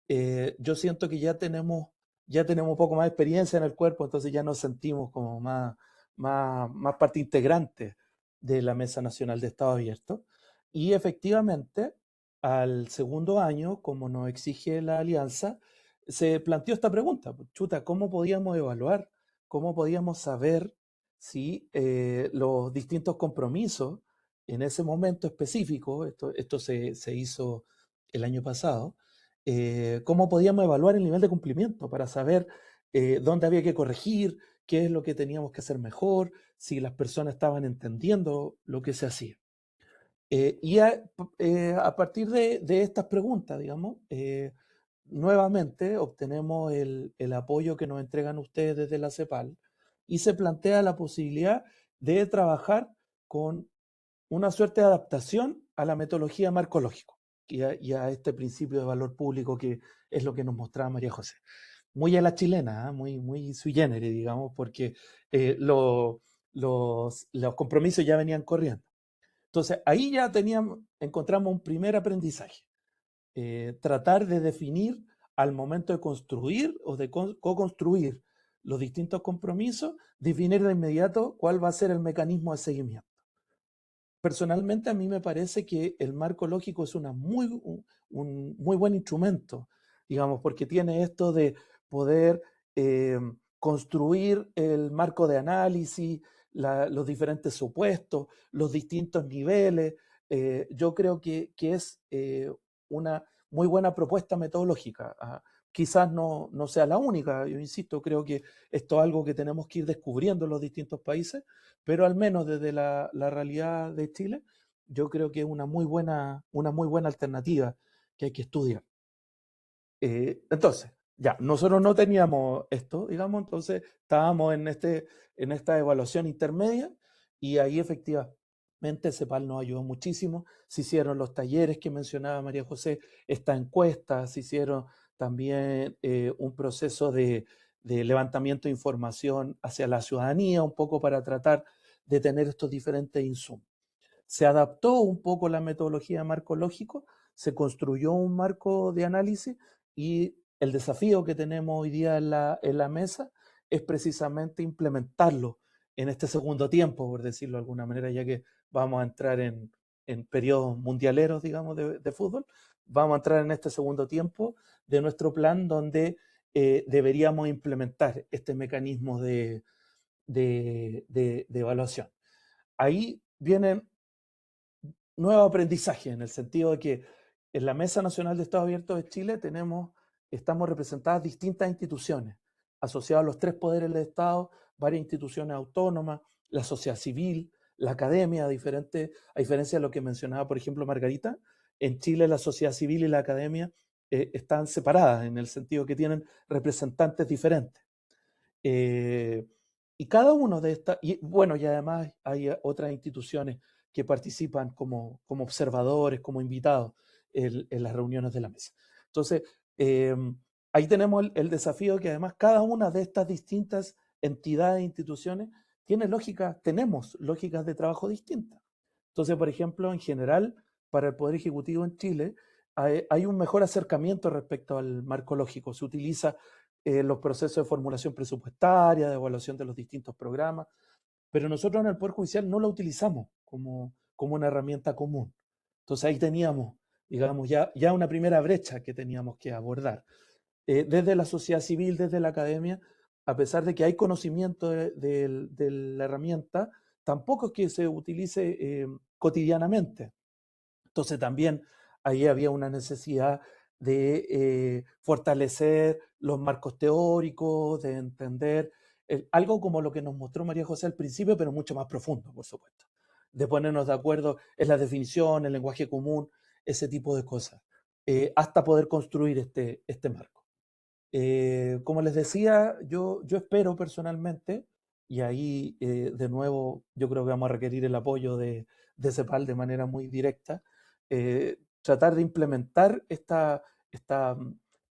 yo siento que ya tenemos un poco más de experiencia en el cuerpo, entonces ya nos sentimos como más parte integrante de la Mesa Nacional de Estado Abierto. Y efectivamente, al segundo año, como nos exige la alianza, se planteó esta pregunta: chuta, ¿cómo podíamos evaluar, cómo podíamos saber si los distintos compromisos en ese momento específico, esto se hizo el año pasado, cómo podíamos evaluar el nivel de cumplimiento para saber dónde había que corregir, qué es lo que teníamos que hacer mejor, si las personas estaban entendiendo lo que se hacía? Y a partir de estas preguntas, digamos, nuevamente obtenemos el apoyo que nos entregan ustedes desde la CEPAL y se plantea la posibilidad de trabajar con una suerte de adaptación a la metodología marco lógico y a este principio de valor público que es lo que nos mostraba María José. Muy a la chilena, ¿eh? Muy sui generis, digamos, porque los compromisos ya venían corriendo. Entonces, ahí ya encontramos un primer aprendizaje. Tratar de definir al momento de construir o de co-construir los distintos compromisos, definir de inmediato cuál va a ser el mecanismo de seguimiento. Personalmente, a mí me parece que el marco lógico es un muy buen instrumento, digamos, porque tiene esto de poder construir el marco de análisis, los diferentes supuestos, los distintos niveles. Yo creo que es una muy buena propuesta metodológica. Quizás no sea la única, yo insisto, creo que esto es algo que tenemos que ir descubriendo en los distintos países, pero al menos desde la realidad de Chile, yo creo que es una muy buena alternativa que hay que estudiar. Entonces, ya, nosotros no teníamos esto, digamos, entonces estábamos en esta evaluación intermedia y ahí efectivamente CEPAL nos ayudó muchísimo. Se hicieron los talleres que mencionaba María José, esta encuesta, se hicieron también un proceso de levantamiento de información hacia la ciudadanía, un poco para tratar de tener estos diferentes insumos. Se adaptó un poco la metodología de marco lógico, se construyó un marco de análisis y el desafío que tenemos hoy día en la mesa es precisamente implementarlo en este segundo tiempo, por decirlo de alguna manera, ya que vamos a entrar en periodos mundialeros, digamos, de fútbol. Vamos a entrar en este segundo tiempo de nuestro plan donde deberíamos implementar este mecanismo de evaluación. Ahí vienen nuevos aprendizajes, en el sentido de que en la Mesa Nacional de Estado Abierto de Chile estamos representadas distintas instituciones, asociadas a los 3 poderes del Estado, varias instituciones autónomas, la sociedad civil, la academia, a diferencia de lo que mencionaba, por ejemplo, Margarita. En Chile la sociedad civil y la academia están separadas, en el sentido que tienen representantes diferentes. Y cada uno de estas, y bueno, y además hay otras instituciones que participan como observadores, como invitados en las reuniones de la mesa. Entonces, ahí tenemos el desafío que además cada una de estas distintas entidades e instituciones tenemos lógicas de trabajo distintas. Entonces, por ejemplo, en general, para el Poder Ejecutivo en Chile, hay un mejor acercamiento respecto al marco lógico. Se utiliza los procesos de formulación presupuestaria, de evaluación de los distintos programas, pero nosotros en el Poder Judicial no la utilizamos como una herramienta común. Entonces ahí teníamos, digamos, ya una primera brecha que teníamos que abordar. Desde la sociedad civil, desde la academia, a pesar de que hay conocimiento de la herramienta, tampoco es que se utilice cotidianamente. Entonces también ahí había una necesidad de fortalecer los marcos teóricos, de entender algo como lo que nos mostró María José al principio, pero mucho más profundo, por supuesto. De ponernos de acuerdo en la definición, el lenguaje común, ese tipo de cosas, hasta poder construir este marco. Como les decía, yo espero personalmente, y ahí de nuevo yo creo que vamos a requerir el apoyo de CEPAL de manera muy directa, tratar de implementar esta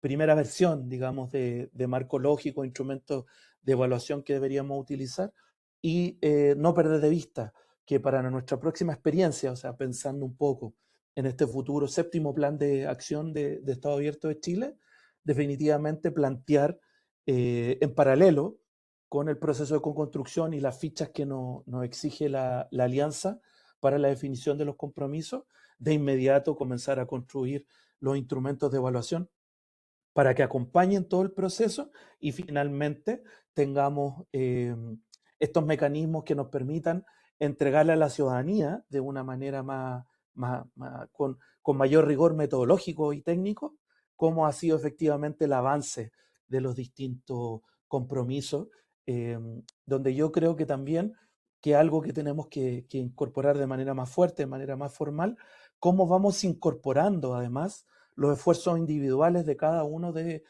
primera versión, digamos, de marco lógico, instrumento de evaluación que deberíamos utilizar y no perder de vista que para nuestra próxima experiencia, o sea, pensando un poco en este futuro séptimo plan de acción de Estado Abierto de Chile, definitivamente plantear en paralelo con el proceso de co-construcción y las fichas que nos exige la alianza para la definición de los compromisos, de inmediato comenzar a construir los instrumentos de evaluación para que acompañen todo el proceso y finalmente tengamos estos mecanismos que nos permitan entregarle a la ciudadanía de una manera con mayor rigor metodológico y técnico cómo ha sido efectivamente el avance de los distintos compromisos, donde yo creo que también que algo que tenemos que incorporar de manera más fuerte, de manera más formal, cómo vamos incorporando además los esfuerzos individuales de cada uno de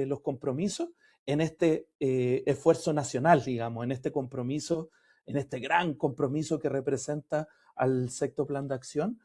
los compromisos en este esfuerzo nacional, digamos, en este compromiso, en este gran compromiso que representa al sexto plan de acción,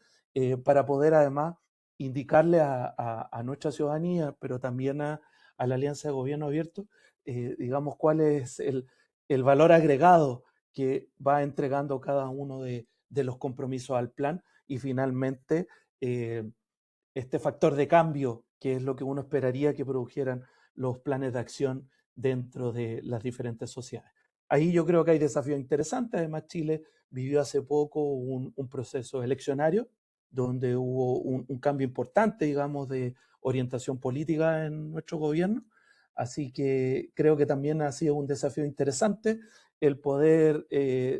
para poder además indicarle a nuestra ciudadanía, pero también a la Alianza de Gobierno Abierto, digamos, cuál es el valor agregado que va entregando cada uno de los compromisos al plan y finalmente este factor de cambio, que es lo que uno esperaría que produjeran los planes de acción dentro de las diferentes sociedades. Ahí yo creo que hay desafíos interesantes. Además, Chile vivió hace poco un proceso eleccionario donde hubo un cambio importante, digamos, de orientación política en nuestro gobierno. Así que creo que también ha sido un desafío interesante el poder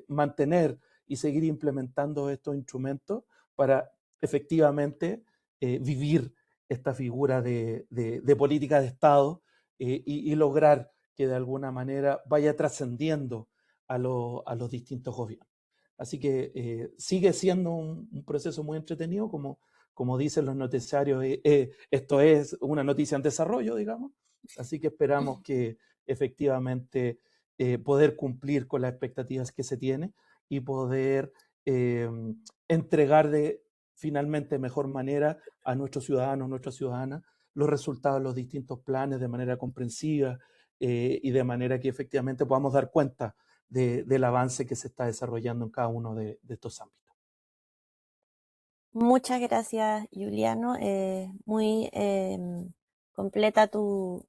mantener y seguir implementando estos instrumentos para efectivamente vivir esta figura de política de Estado y lograr que de alguna manera vaya trascendiendo a los distintos gobiernos. Así que sigue siendo un proceso muy entretenido, como dicen los noticiarios, esto es una noticia en desarrollo, digamos, así que esperamos que efectivamente poder cumplir con las expectativas que se tiene y poder entregar finalmente mejor manera a nuestros ciudadanos, nuestras ciudadanas, los resultados de los distintos planes de manera comprensiva y de manera que efectivamente podamos dar cuenta del avance que se está desarrollando en cada uno de estos ámbitos. Muchas gracias, Juliano. Muy completa tu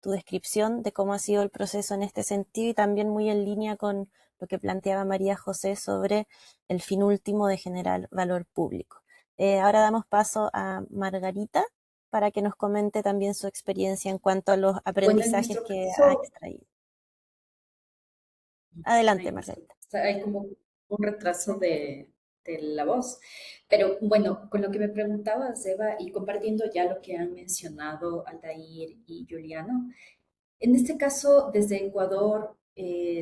descripción de cómo ha sido el proceso en este sentido y también muy en línea con lo que planteaba María José sobre el fin último de generar valor público. Ahora damos paso a Margarita para que nos comente también su experiencia en cuanto a los aprendizajes que ha extraído. Adelante, Margarita. Hay como un retraso de la voz. Pero bueno, con lo que me preguntabas, Eva, y compartiendo ya lo que han mencionado Aldair y Juliano, en este caso, desde Ecuador,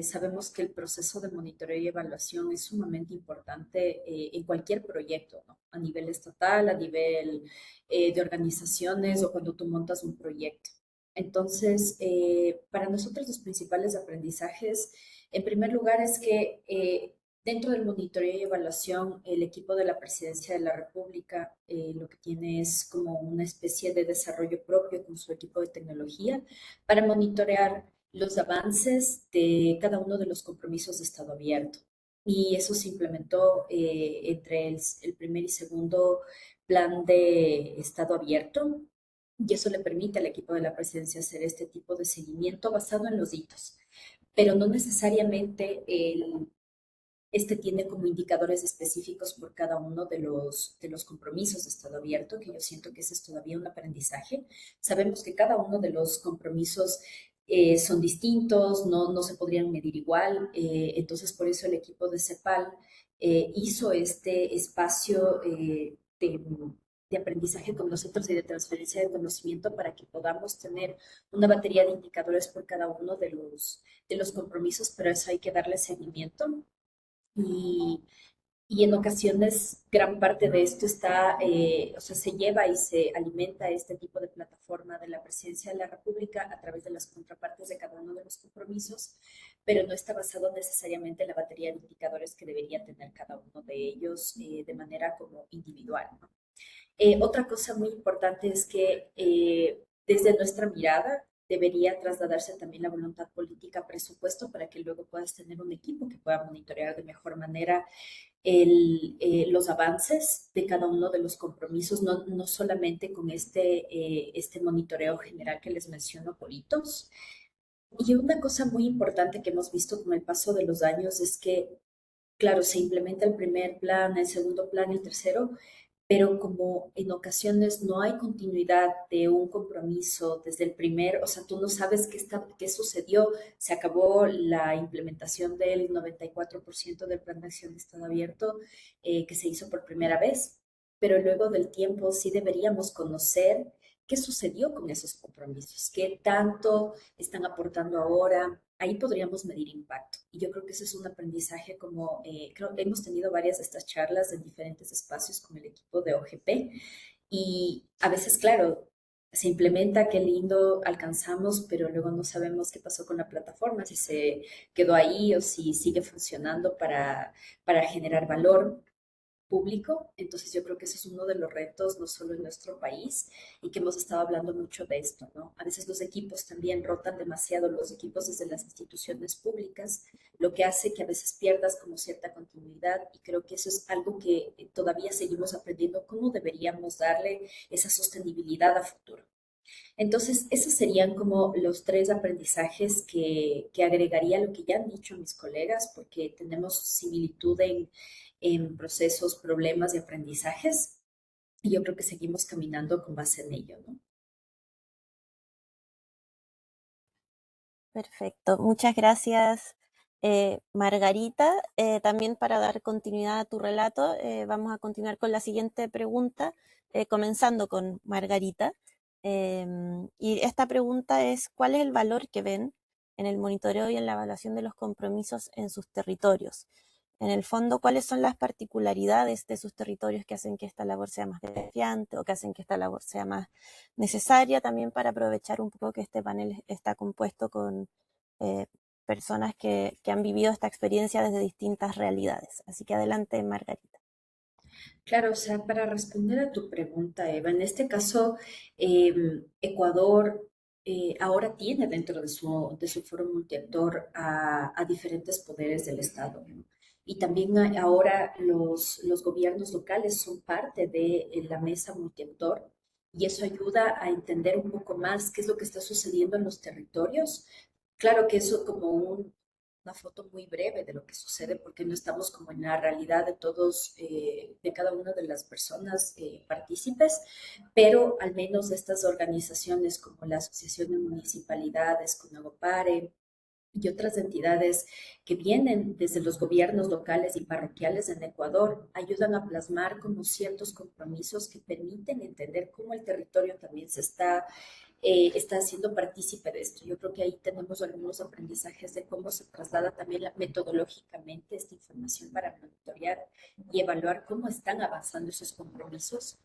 sabemos que el proceso de monitoreo y evaluación es sumamente importante en cualquier proyecto, ¿no? A nivel estatal, a nivel de organizaciones o cuando tú montas un proyecto. Entonces, para nosotros los principales aprendizajes, en primer lugar, es que dentro del monitoreo y evaluación, el equipo de la Presidencia de la República lo que tiene es como una especie de desarrollo propio con su equipo de tecnología para monitorear los avances de cada uno de los compromisos de Estado abierto. Y eso se implementó entre el primer y segundo plan de Estado abierto. y eso le permite al equipo de la presidencia hacer este tipo de seguimiento basado en los hitos, pero no necesariamente este tiene como indicadores específicos por cada uno de los compromisos de Estado abierto, que yo siento que ese es todavía un aprendizaje. Sabemos que cada uno de los compromisos son distintos, no se podrían medir igual, entonces por eso el equipo de CEPAL hizo este espacio de aprendizaje con nosotros y de transferencia de conocimiento para que podamos tener una batería de indicadores por cada uno de los compromisos, pero eso hay que darle seguimiento. Y, y en ocasiones gran parte de esto está, o sea, se lleva y se alimenta este tipo de plataforma de la Presidencia de la República a través de las contrapartes de cada uno de los compromisos, pero no está basado necesariamente en la batería de indicadores que debería tener cada uno de ellos de manera como individual, ¿no? Otra cosa muy importante es que desde nuestra mirada debería trasladarse también la voluntad política a presupuesto para que luego puedas tener un equipo que pueda monitorear de mejor manera los avances de cada uno de los compromisos, no solamente con este monitoreo general que les menciono por hitos. Y una cosa muy importante que hemos visto con el paso de los años es que, claro, se implementa el primer plan, el segundo plan, el tercero, pero como en ocasiones no hay continuidad de un compromiso desde el primer, o sea, tú no sabes qué sucedió, se acabó la implementación del 94% del plan de acción de Estado abierto que se hizo por primera vez, pero luego del tiempo sí deberíamos conocer qué sucedió con esos compromisos, qué tanto están aportando ahora. Ahí podríamos medir impacto. Y yo creo que ese es un aprendizaje como, creo que hemos tenido varias de estas charlas en diferentes espacios con el equipo de OGP y a veces, claro, se implementa, qué lindo, alcanzamos, pero luego no sabemos qué pasó con la plataforma, si se quedó ahí o si sigue funcionando para generar valor público. Entonces yo creo que ese es uno de los retos, no solo en nuestro país, y que hemos estado hablando mucho de esto, ¿no? A veces los equipos también rotan demasiado, los equipos desde las instituciones públicas, lo que hace que a veces pierdas como cierta continuidad, y creo que eso es algo que todavía seguimos aprendiendo, cómo deberíamos darle esa sostenibilidad a futuro. Entonces, esos serían como los tres aprendizajes que agregaría a lo que ya han dicho mis colegas, porque tenemos similitud en procesos, problemas y aprendizajes, y yo creo que seguimos caminando con base en ello, ¿no? Perfecto. Muchas gracias, Margarita. También para dar continuidad a tu relato, vamos a continuar con la siguiente pregunta, comenzando con Margarita. Y esta pregunta es, ¿cuál es el valor que ven en el monitoreo y en la evaluación de los compromisos en sus territorios? En el fondo, ¿cuáles son las particularidades de sus territorios que hacen que esta labor sea más desafiante o que hacen que esta labor sea más necesaria? También para aprovechar un poco que este panel está compuesto con personas que han vivido esta experiencia desde distintas realidades. Así que adelante, Margarita. Claro, o sea, para responder a tu pregunta, Eva, en este caso, Ecuador ahora tiene dentro de su foro multiactor a diferentes poderes del Estado, ¿no? Y también ahora los gobiernos locales son parte de la mesa multiactor y eso ayuda a entender un poco más qué es lo que está sucediendo en los territorios. Claro que eso como una foto muy breve de lo que sucede, porque no estamos como en la realidad de todos, de cada una de las personas partícipes, pero al menos de estas organizaciones como la Asociación de Municipalidades, Conagopare y otras entidades que vienen desde los gobiernos locales y parroquiales en Ecuador, ayudan a plasmar como ciertos compromisos que permiten entender cómo el territorio también está siendo partícipe de esto. Yo creo que ahí tenemos algunos aprendizajes de cómo se traslada también metodológicamente esta información para monitorear y evaluar cómo están avanzando esos compromisos.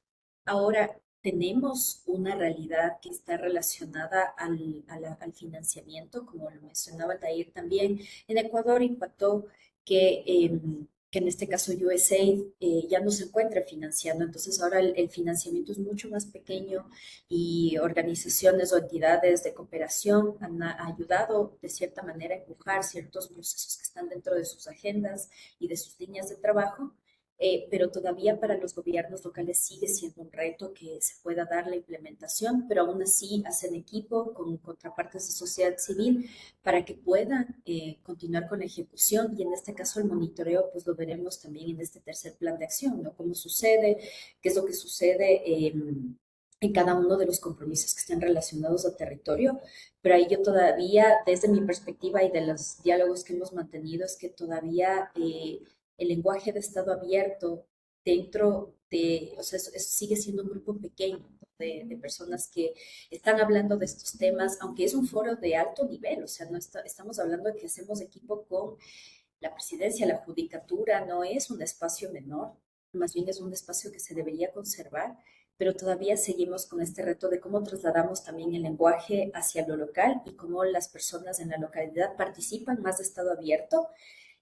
Ahora, tenemos una realidad que está relacionada al financiamiento, como lo mencionaba Altair también. En Ecuador impactó que en este caso USAID ya no se encuentra financiando, entonces ahora el financiamiento es mucho más pequeño y organizaciones o entidades de cooperación han ayudado de cierta manera a empujar ciertos procesos que están dentro de sus agendas y de sus líneas de trabajo, pero todavía para los gobiernos locales sigue siendo un reto que se pueda dar la implementación, pero aún así hacen equipo con contrapartes de sociedad civil para que puedan continuar con la ejecución y en este caso el monitoreo pues lo veremos también en este tercer plan de acción, ¿no? ¿Cómo sucede? ¿Qué es lo que sucede? En cada uno de los compromisos que estén relacionados al territorio, pero ahí yo todavía, desde mi perspectiva y de los diálogos que hemos mantenido, es que todavía el lenguaje de Estado abierto dentro de, o sea, sigue siendo un grupo pequeño de personas que están hablando de estos temas, aunque es un foro de alto nivel, o sea, no estamos hablando de que hacemos equipo con la presidencia, la judicatura, no es un espacio menor, más bien es un espacio que se debería conservar, pero todavía seguimos con este reto de cómo trasladamos también el lenguaje hacia lo local y cómo las personas en la localidad participan más de Estado abierto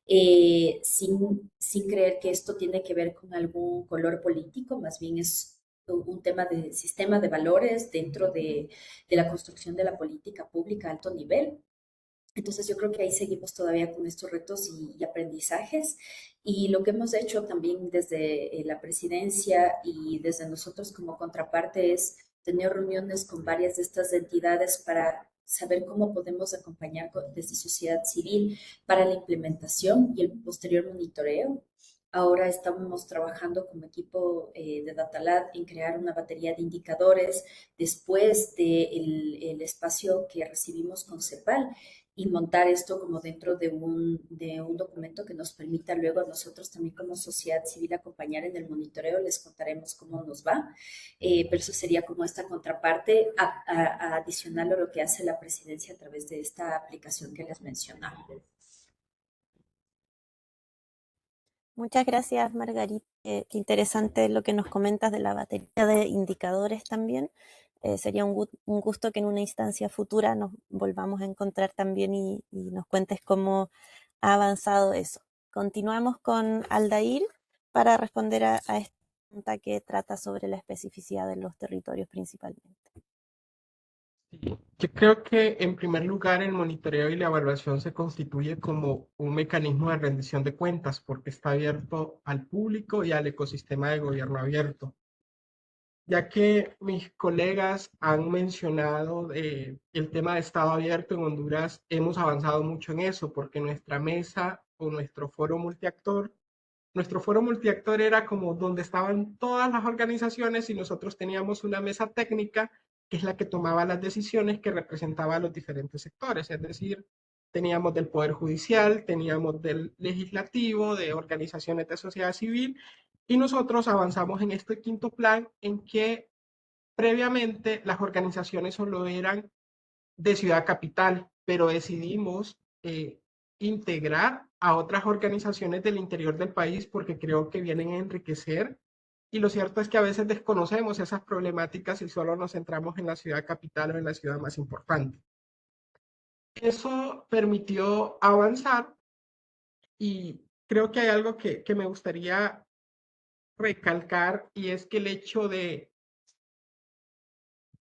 sin creer que esto tiene que ver con algún color político, más bien es un tema de sistema de valores dentro de la construcción de la política pública a alto nivel. Entonces yo creo que ahí seguimos todavía con estos retos y aprendizajes. Y lo que hemos hecho también desde la presidencia y desde nosotros como contraparte es tener reuniones con varias de estas entidades para saber cómo podemos acompañar desde sociedad civil para la implementación y el posterior monitoreo. Ahora estamos trabajando como equipo de Datalab en crear una batería de indicadores después del espacio que recibimos con CEPAL y montar esto como dentro de un documento que nos permita luego a nosotros también como sociedad civil acompañar en el monitoreo. Les contaremos cómo nos va, pero eso sería como esta contraparte adicional a lo que hace la presidencia a través de esta aplicación que les mencionaba. Muchas gracias, Margarita. Qué interesante lo que nos comentas de la batería de indicadores también. Sería un gusto que en una instancia futura nos volvamos a encontrar también y nos cuentes cómo ha avanzado eso. Continuamos con Aldair para responder a esta pregunta que trata sobre la especificidad de los territorios principalmente. Sí, yo creo que en primer lugar el monitoreo y la evaluación se constituye como un mecanismo de rendición de cuentas porque está abierto al público y al ecosistema de gobierno abierto. Ya que mis colegas han mencionado el tema de Estado abierto en Honduras, hemos avanzado mucho en eso porque nuestra mesa o nuestro foro multiactor era como donde estaban todas las organizaciones y nosotros teníamos una mesa técnica que es la que tomaba las decisiones que representaba a los diferentes sectores, es decir, teníamos del Poder Judicial, teníamos del Legislativo, de organizaciones de sociedad civil, y nosotros avanzamos en este quinto plan en que previamente las organizaciones solo eran de Ciudad Capital, pero decidimos integrar a otras organizaciones del interior del país porque creo que vienen a enriquecer. Y lo cierto es que a veces desconocemos esas problemáticas y solo nos centramos en la ciudad capital o en la ciudad más importante. Eso permitió avanzar y creo que hay algo que me gustaría recalcar y es que el hecho de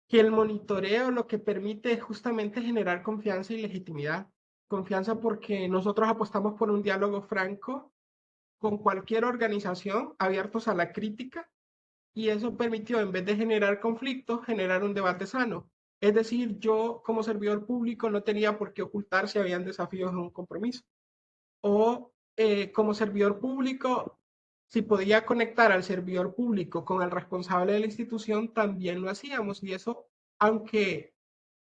que el monitoreo lo que permite es justamente generar confianza y legitimidad. Confianza porque nosotros apostamos por un diálogo franco con cualquier organización, abiertos a la crítica, y eso permitió, en vez de generar conflictos, generar un debate sano. Es decir, yo como servidor público no tenía por qué ocultar si habían desafíos en un compromiso. O como servidor público, si podía conectar al servidor público con el responsable de la institución, también lo hacíamos. Y eso, aunque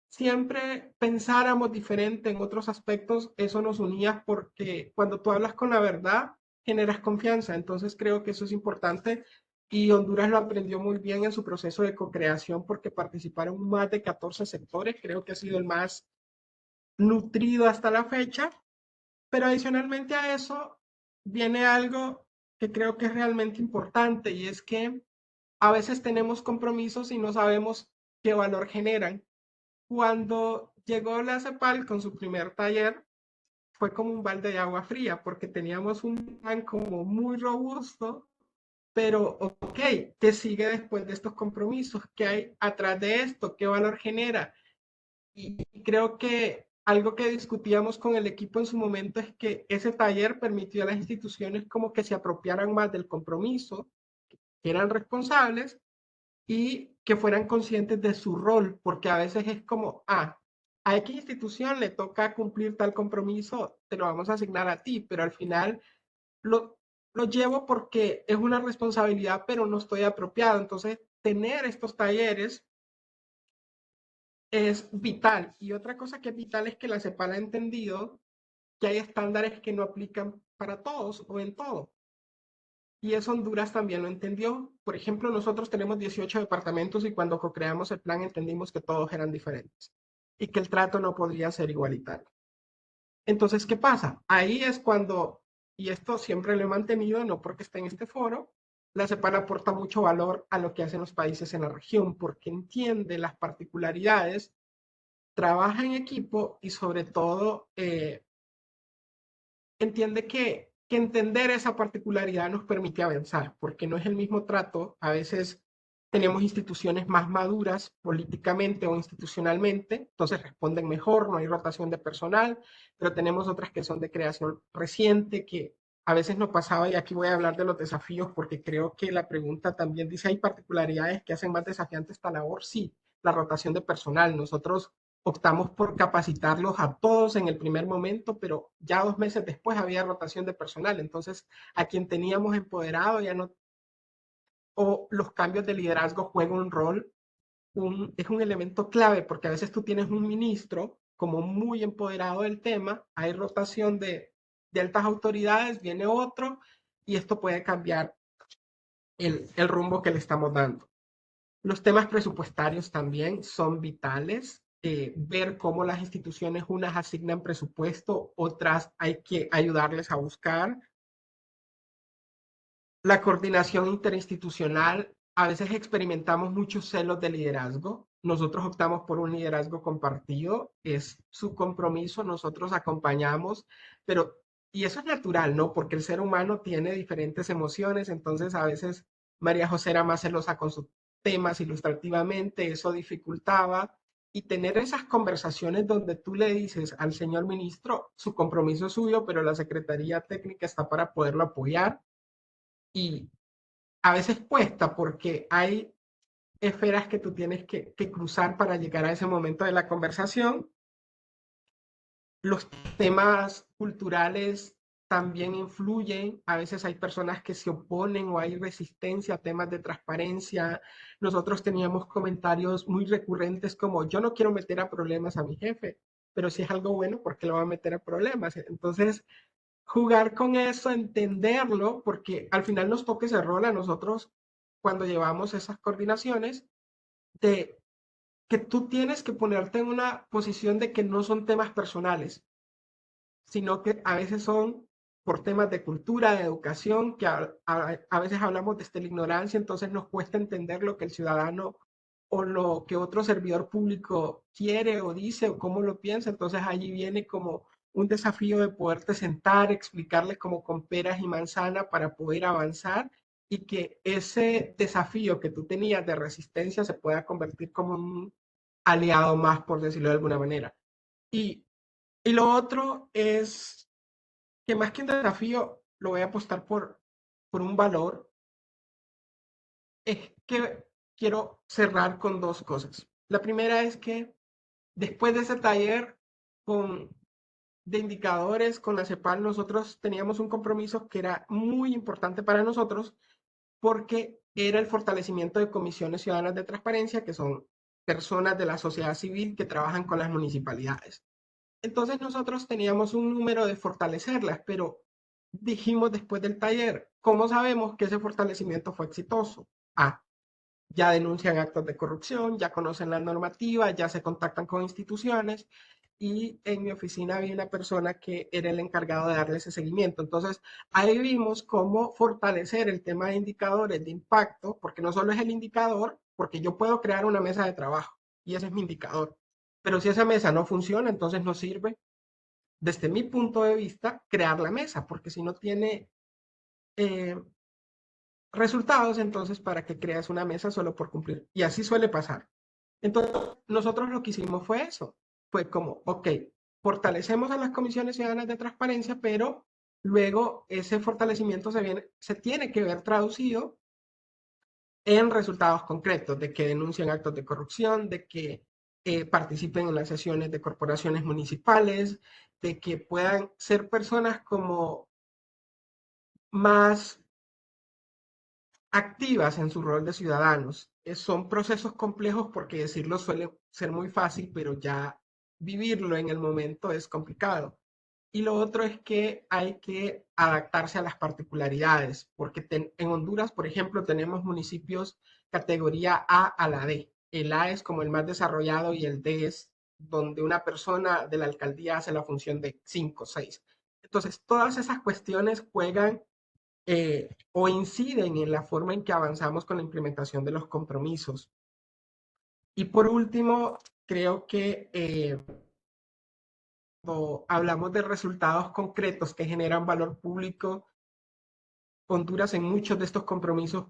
siempre pensáramos diferente en otros aspectos, eso nos unía porque cuando tú hablas con la verdad, generas confianza. Entonces creo que eso es importante y Honduras lo aprendió muy bien en su proceso de co-creación porque participaron más de 14 sectores, creo que ha sido el más nutrido hasta la fecha, pero adicionalmente a eso viene algo que creo que es realmente importante y es que a veces tenemos compromisos y no sabemos qué valor generan. Cuando llegó la CEPAL con su primer taller, fue como un balde de agua fría, porque teníamos un plan como muy robusto, pero ok, ¿qué sigue después de estos compromisos? ¿Qué hay atrás de esto? ¿Qué valor genera? Y creo que algo que discutíamos con el equipo en su momento es que ese taller permitió a las instituciones como que se apropiaran más del compromiso, que eran responsables y que fueran conscientes de su rol, porque a veces es como, a X institución le toca cumplir tal compromiso, te lo vamos a asignar a ti, pero al final lo llevo porque es una responsabilidad, pero no estoy apropiado. Entonces, tener estos talleres es vital. Y otra cosa que es vital es que la CEPAL ha entendido que hay estándares que no aplican para todos o en todo. Y eso Honduras también lo entendió. Por ejemplo, nosotros tenemos 18 departamentos y cuando co-creamos el plan entendimos que todos eran diferentes y que el trato no podría ser igualitario. Entonces, ¿qué pasa? Ahí es cuando, y esto siempre lo he mantenido, no porque esté en este foro, la CEPAL aporta mucho valor a lo que hacen los países en la región, porque entiende las particularidades, trabaja en equipo y sobre todo entiende que entender esa particularidad nos permite avanzar, porque no es el mismo trato. A veces tenemos instituciones más maduras políticamente o institucionalmente, entonces responden mejor, no hay rotación de personal, pero tenemos otras que son de creación reciente, que a veces no pasaba, y aquí voy a hablar de los desafíos, porque creo que la pregunta también dice, ¿hay particularidades que hacen más desafiante esta labor? Sí, la rotación de personal. Nosotros optamos por capacitarlos a todos en el primer momento, pero ya 2 meses después había rotación de personal. Entonces, a quien teníamos empoderado ya no, o los cambios de liderazgo juegan un rol, es un elemento clave, porque a veces tú tienes un ministro como muy empoderado del tema, hay rotación de altas autoridades, viene otro, y esto puede cambiar el rumbo que le estamos dando. Los temas presupuestarios también son vitales. Ver cómo las instituciones, unas asignan presupuesto, otras hay que ayudarles a buscar. La coordinación interinstitucional, a veces experimentamos muchos celos de liderazgo. Nosotros optamos por un liderazgo compartido, es su compromiso, nosotros acompañamos, pero, y eso es natural, ¿no? Porque el ser humano tiene diferentes emociones, entonces a veces María José era más celosa con sus temas ilustrativamente, eso dificultaba, y tener esas conversaciones donde tú le dices al señor ministro, su compromiso es suyo, pero la Secretaría Técnica está para poderlo apoyar, y a veces cuesta porque hay esferas que tú tienes que cruzar para llegar a ese momento de la conversación. Los temas culturales también influyen. A veces hay personas que se oponen o hay resistencia a temas de transparencia. Nosotros teníamos comentarios muy recurrentes como yo no quiero meter a problemas a mi jefe, pero si es algo bueno, ¿por qué lo va a meter a problemas? Entonces, jugar con eso, entenderlo, porque al final nos toca ese rol a nosotros cuando llevamos esas coordinaciones, de que tú tienes que ponerte en una posición de que no son temas personales, sino que a veces son por temas de cultura, de educación, que a veces hablamos desde la ignorancia, entonces nos cuesta entender lo que el ciudadano o lo que otro servidor público quiere o dice o cómo lo piensa. Entonces allí viene como un desafío de poderte sentar, explicarles como con peras y manzanas para poder avanzar y que ese desafío que tú tenías de resistencia se pueda convertir como un aliado más, por decirlo de alguna manera. Y, y lo otro es que más que un desafío, lo voy a apostar por un valor, es que quiero cerrar con dos cosas. La primera es que después de ese taller con, de indicadores con la CEPAL, nosotros teníamos un compromiso que era muy importante para nosotros porque era el fortalecimiento de comisiones ciudadanas de transparencia, que son personas de la sociedad civil que trabajan con las municipalidades. Entonces nosotros teníamos un número de fortalecerlas, pero dijimos después del taller, ¿cómo sabemos que ese fortalecimiento fue exitoso? Ya denuncian actos de corrupción, ya conocen la normativa, ya se contactan con instituciones, y en mi oficina había una persona que era el encargado de darle ese seguimiento. Entonces, ahí vimos cómo fortalecer el tema de indicadores de impacto, porque no solo es el indicador, porque yo puedo crear una mesa de trabajo y ese es mi indicador. Pero si esa mesa no funciona, entonces no sirve, desde mi punto de vista, crear la mesa, porque si no tiene eh, resultados, entonces para que creas una mesa solo por cumplir. Y así suele pasar. Entonces, nosotros lo que hicimos fue eso. Fue como, ok, fortalecemos a las comisiones ciudadanas de transparencia, pero luego ese fortalecimiento se tiene que ver traducido en resultados concretos, de que denuncien actos de corrupción, de que participen en las sesiones de corporaciones municipales, de que puedan ser personas como más activas en su rol de ciudadanos. Son procesos complejos porque decirlo suele ser muy fácil, pero ya vivirlo en el momento es complicado. Y lo otro es que hay que adaptarse a las particularidades, porque en Honduras, por ejemplo, tenemos municipios categoría A la D. El A es como el más desarrollado y el D es donde una persona de la alcaldía hace la función de 5 o 6. Entonces, todas esas cuestiones juegan o inciden en la forma en que avanzamos con la implementación de los compromisos. Y por último, creo que cuando hablamos de resultados concretos que generan valor público, Honduras en muchos de estos compromisos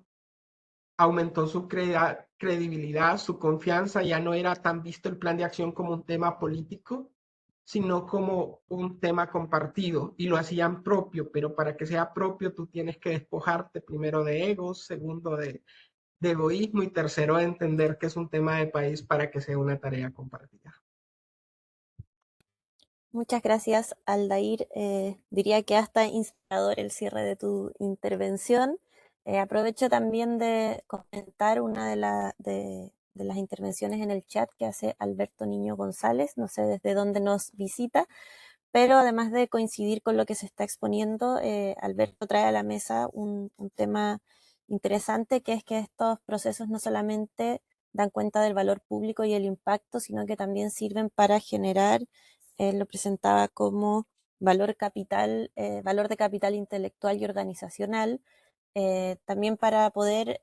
aumentó su credibilidad, su confianza, ya no era tan visto el plan de acción como un tema político, sino como un tema compartido y lo hacían propio, pero para que sea propio tú tienes que despojarte primero de egos, segundo de egoísmo y tercero de entender que es un tema de país para que sea una tarea compartida. Muchas gracias, Aldair. Diría que hasta inspirador el cierre de tu intervención. Aprovecho también de comentar una de las intervenciones en el chat que hace Alberto Niño González, no sé desde dónde nos visita, pero además de coincidir con lo que se está exponiendo, Alberto trae a la mesa un tema interesante, que es que estos procesos no solamente dan cuenta del valor público y el impacto, sino que también sirven para generar, lo presentaba como valor capital, valor de capital intelectual y organizacional, también para poder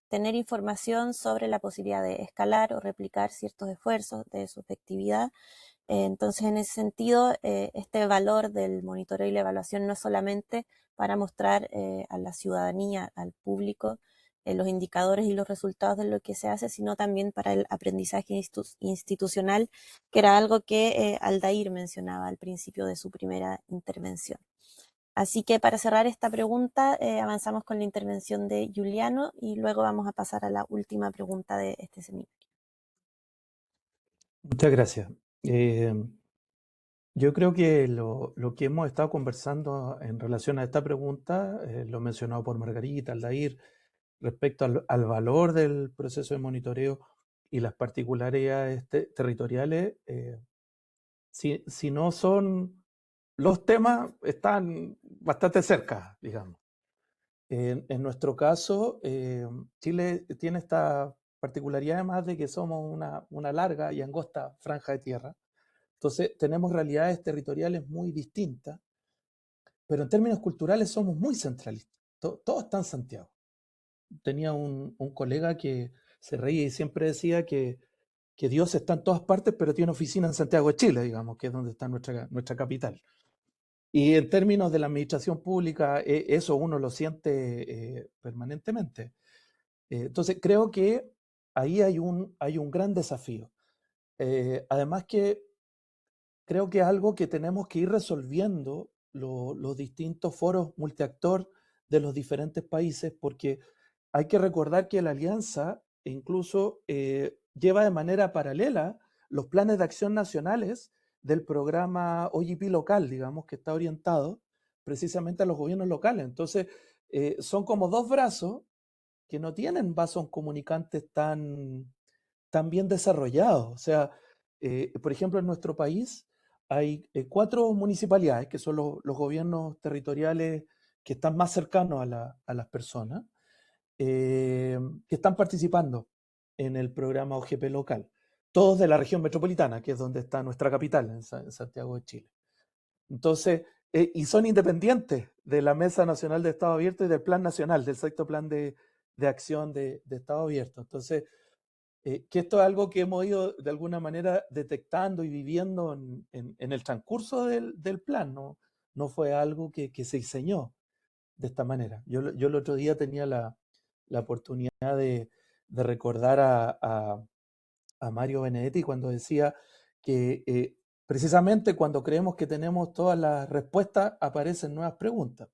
tener información sobre la posibilidad de escalar o replicar ciertos esfuerzos de su efectividad. Entonces, en ese sentido, este valor del monitoreo y la evaluación no es solamente para mostrar a la ciudadanía, al público, los indicadores y los resultados de lo que se hace, sino también para el aprendizaje institucional, que era algo que Aldair mencionaba al principio de su primera intervención. Así que para cerrar esta pregunta, avanzamos con la intervención de Juliano y luego vamos a pasar a la última pregunta de este seminario. Muchas gracias. Yo creo que lo que hemos estado conversando en relación a esta pregunta, lo mencionado por Margarita, Aldair, respecto al valor del proceso de monitoreo y las particularidades territoriales, si no son los temas, están bastante cerca, digamos. En nuestro caso, Chile tiene esta particularidad además de que somos una larga y angosta franja de tierra. Entonces tenemos realidades territoriales muy distintas, pero en términos culturales somos muy centralistas. Todo está en Santiago. Tenía un colega que se reía y siempre decía que Dios está en todas partes, pero tiene oficina en Santiago de Chile, digamos, que es donde está nuestra capital. Y en términos de la administración pública, eso uno lo siente permanentemente. Entonces creo que ahí hay un gran desafío. Además que creo que es algo que tenemos que ir resolviendo los distintos foros multiactor de los diferentes países, porque hay que recordar que la alianza incluso lleva de manera paralela los planes de acción nacionales del programa OGP local, digamos, que está orientado precisamente a los gobiernos locales. Entonces, son como dos brazos que no tienen vasos comunicantes tan bien desarrollados. O sea, por ejemplo, en nuestro país hay 4 municipalidades, que son los gobiernos territoriales que están más cercanos a las personas, que están participando en el programa OGP local. Todos de la región metropolitana, que es donde está nuestra capital, en Santiago de Chile. Entonces, y son independientes de la Mesa Nacional de Estado Abierto y del Plan Nacional, del sexto plan de acción de Estado Abierto. Entonces, que esto es algo que hemos ido de alguna manera detectando y viviendo en el transcurso del plan, no fue algo que se diseñó de esta manera. Yo el otro día tenía la oportunidad de recordar a Mario Benedetti cuando decía que Precisamente cuando creemos que tenemos todas las respuestas, aparecen nuevas preguntas.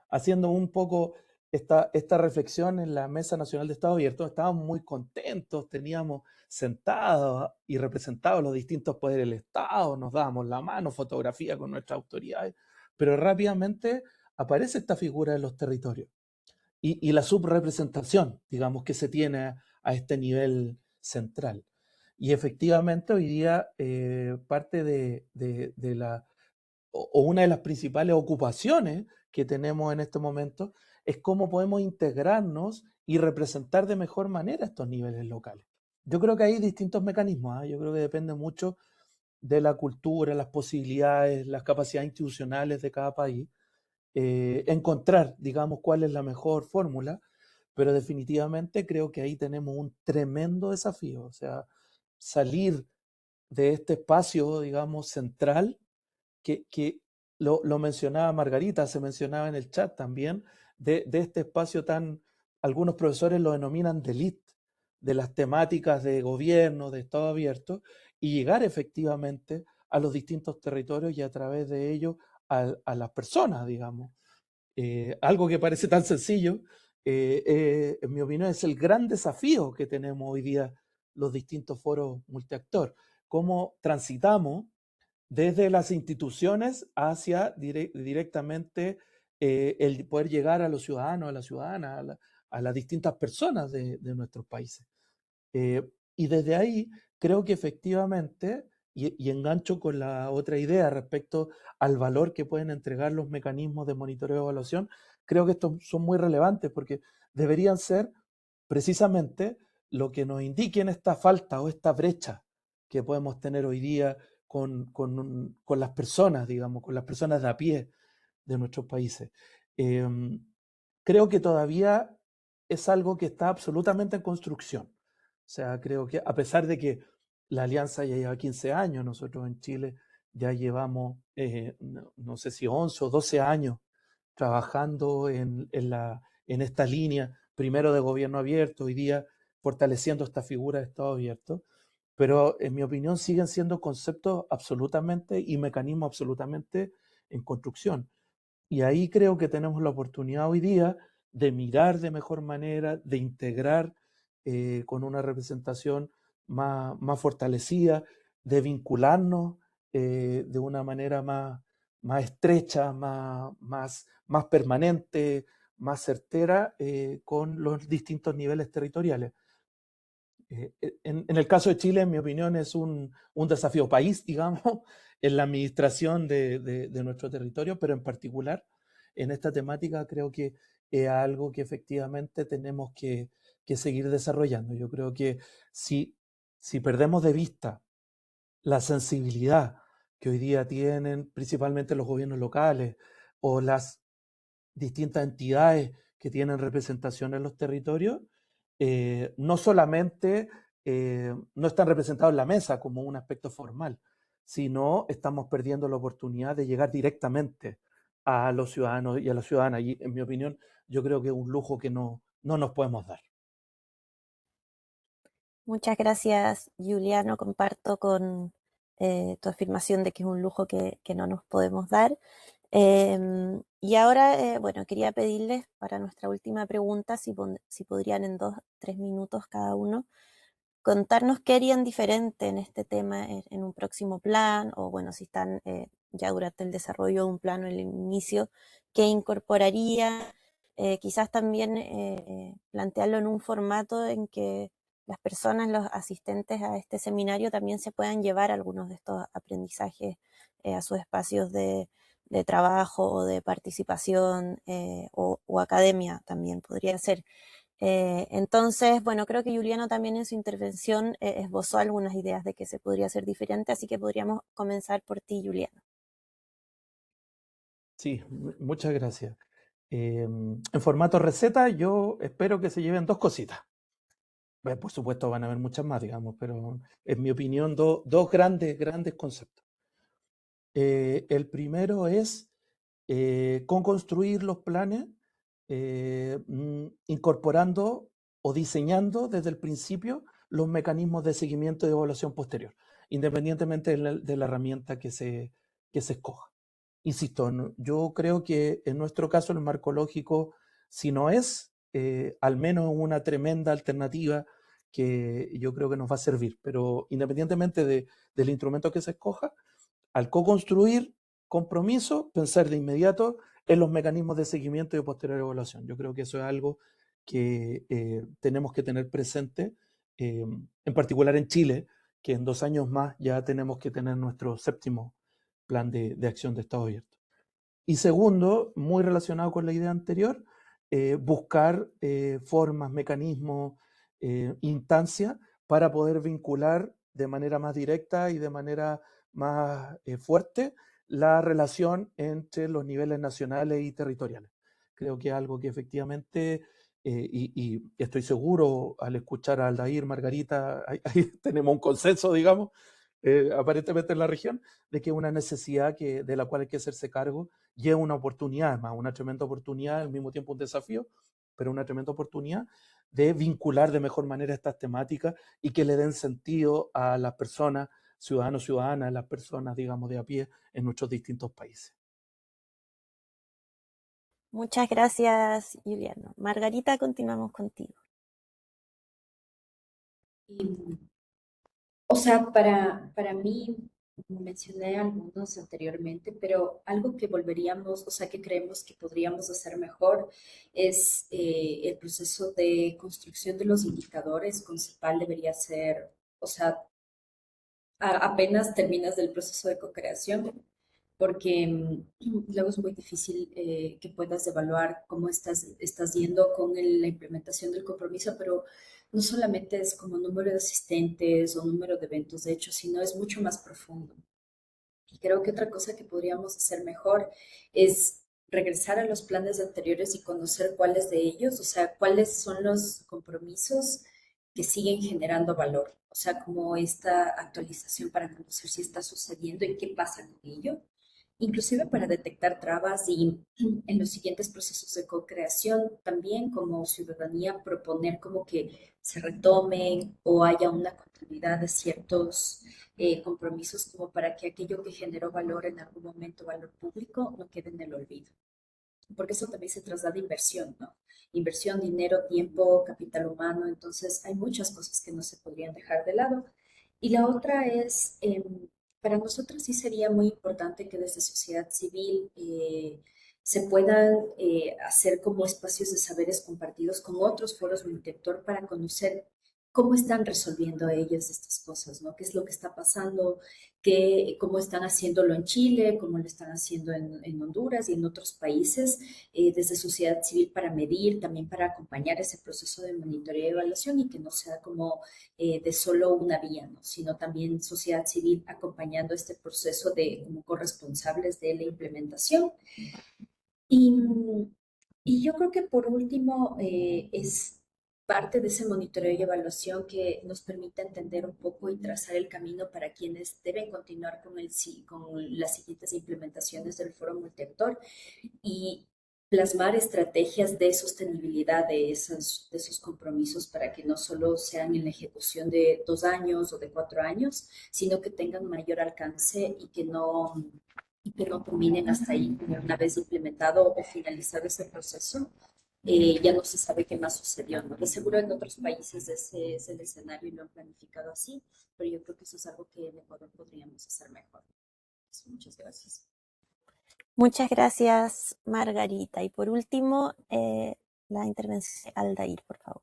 Haciendo un poco esta reflexión en la Mesa Nacional de Estado Abierto, estábamos muy contentos, teníamos sentados y representados los distintos poderes del Estado, nos dábamos la mano, fotografía con nuestras autoridades, pero rápidamente aparece esta figura de los territorios y la subrepresentación, digamos, que se tiene a este nivel central. Y efectivamente hoy día parte de la, o una de las principales ocupaciones que tenemos en este momento es cómo podemos integrarnos y representar de mejor manera estos niveles locales. Yo creo que hay distintos mecanismos, yo creo que depende mucho de la cultura, las posibilidades, las capacidades institucionales de cada país, encontrar, digamos, cuál es la mejor fórmula, pero definitivamente creo que ahí tenemos un tremendo desafío, o sea, salir de este espacio, digamos, central, que lo mencionaba Margarita, se mencionaba en el chat también, de este espacio tan, algunos profesores lo denominan de elite, de las temáticas de gobierno, de Estado abierto, y llegar efectivamente a los distintos territorios y a través de ellos a las personas, digamos. Algo que parece tan sencillo, en mi opinión, es el gran desafío que tenemos hoy día los distintos foros multiactor. Cómo transitamos desde las instituciones hacia directamente el poder llegar a los ciudadanos, a las ciudadanas, a las distintas personas de nuestros países. Y desde ahí creo que efectivamente, y engancho con la otra idea respecto al valor que pueden entregar los mecanismos de monitoreo y evaluación, creo que estos son muy relevantes porque deberían ser precisamente lo que nos indiquen esta falta o esta brecha que podemos tener hoy día con las personas, digamos, con las personas de a pie de nuestros países. Creo que todavía es algo que está absolutamente en construcción. O sea, creo que a pesar de que la alianza ya lleva 15 años, nosotros en Chile ya llevamos, no sé si 11 o 12 años trabajando en esta línea, primero de gobierno abierto, hoy día fortaleciendo esta figura de Estado abierto, pero en mi opinión siguen siendo conceptos absolutamente y mecanismos absolutamente en construcción. Y ahí creo que tenemos la oportunidad hoy día de mirar de mejor manera, de integrar con una representación más fortalecida, de vincularnos de una manera más estrecha, más permanente, más certera con los distintos niveles territoriales. En el caso de Chile, en mi opinión, es un desafío país, digamos, en la administración de nuestro territorio, pero en particular en esta temática creo que es algo que efectivamente tenemos que seguir desarrollando. Yo creo que si perdemos de vista la sensibilidad que hoy día tienen principalmente los gobiernos locales o las distintas entidades que tienen representación en los territorios, no solamente no están representados en la mesa como un aspecto formal, sino estamos perdiendo la oportunidad de llegar directamente a los ciudadanos y a las ciudadanas. Y en mi opinión, yo creo que es un lujo que no nos podemos dar. Muchas gracias, Juliano. Comparto con tu afirmación de que es un lujo que no nos podemos dar. Y ahora, bueno, quería pedirles para nuestra última pregunta si podrían en 2-3 minutos cada uno contarnos qué harían diferente en este tema en un próximo plan, o bueno, si están ya durante el desarrollo de un plan o el inicio, qué incorporaría, quizás también plantearlo en un formato en que las personas, los asistentes a este seminario también se puedan llevar algunos de estos aprendizajes a sus espacios de trabajo o de participación o academia también podría ser. Entonces, bueno, creo que Juliano también en su intervención esbozó algunas ideas de que se podría hacer diferente, así que podríamos comenzar por ti, Juliano. Sí, muchas gracias. En formato receta, yo espero que se lleven dos cositas. Por supuesto van a haber muchas más, digamos, pero en mi opinión, dos grandes conceptos. El primero es con construir los planes, incorporando o diseñando desde el principio los mecanismos de seguimiento y evaluación posterior. independientemente de la herramienta que se escoja. Insisto, yo creo que en nuestro caso el marco lógico, si no es, al menos una tremenda alternativa que yo creo que nos va a servir. Pero independientemente del instrumento que se escoja, al co-construir compromiso, pensar de inmediato en los mecanismos de seguimiento y posterior evaluación. Yo creo que eso es algo que tenemos que tener presente, en particular en Chile, que en 2 años más ya tenemos que tener nuestro 7º plan de acción de Estado abierto. Y segundo, muy relacionado con la idea anterior, buscar formas, mecanismos, instancias para poder vincular de manera más directa y de manera más fuerte la relación entre los niveles nacionales y territoriales. Creo que es algo que efectivamente, y estoy seguro al escuchar a Aldair, Margarita, ahí tenemos un consenso, digamos, aparentemente en la región, de que es una necesidad de la cual hay que hacerse cargo y es una oportunidad, además, una tremenda oportunidad, al mismo tiempo un desafío, pero una tremenda oportunidad de vincular de mejor manera estas temáticas y que le den sentido a las personas, ciudadanos, ciudadanas, las personas, digamos, de a pie en nuestros distintos países. Muchas gracias, Juliano. Margarita, continuamos contigo. O sea, para mí, mencioné algunos anteriormente, pero algo que volveríamos, o sea, que creemos que podríamos hacer mejor es el proceso de construcción de los indicadores. Con CEPAL debería ser, o sea, apenas terminas del proceso de co-creación, porque luego es muy difícil que puedas evaluar cómo estás yendo con la implementación del compromiso, pero no solamente es como número de asistentes o número de eventos de hecho, sino es mucho más profundo. Y creo que otra cosa que podríamos hacer mejor es regresar a los planes anteriores y conocer cuáles de ellos, o sea, cuáles son los compromisos que siguen generando valor. O sea, como esta actualización para conocer si está sucediendo y qué pasa con ello, inclusive para detectar trabas y en los siguientes procesos de co-creación también como ciudadanía proponer como que se retomen o haya una continuidad de ciertos compromisos como para que aquello que generó valor en algún momento, valor público, no quede en el olvido. Porque eso también se traslada a inversión, ¿no? Inversión, dinero, tiempo, capital humano, entonces hay muchas cosas que no se podrían dejar de lado. Y la otra es, para nosotros sí sería muy importante que desde sociedad civil se puedan hacer como espacios de saberes compartidos con otros foros multiactor para conocer cómo están resolviendo ellos estas cosas, ¿no? ¿Qué es lo que está pasando? Cómo están haciéndolo en Chile, cómo lo están haciendo en Honduras y en otros países, desde sociedad civil para medir, también para acompañar ese proceso de monitoreo y evaluación y que no sea como de solo una vía, ¿no? Sino también sociedad civil acompañando este proceso de como corresponsables de la implementación. Y, y yo creo que por último es parte de ese monitoreo y evaluación que nos permite entender un poco y trazar el camino para quienes deben continuar con las siguientes implementaciones del foro multiactor y plasmar estrategias de sostenibilidad de esos compromisos para que no solo sean en la ejecución de 2 años o de 4 años, sino que tengan mayor alcance y que no terminen hasta ahí. Una vez implementado o finalizado ese proceso, ya no se sabe qué más sucedió, ¿no? De seguro en otros países ese es el escenario y lo han planificado así, pero yo creo que eso es algo que en Ecuador podríamos hacer mejor. Muchas gracias. Muchas gracias, Margarita. Y por último, la intervención de Aldair, por favor.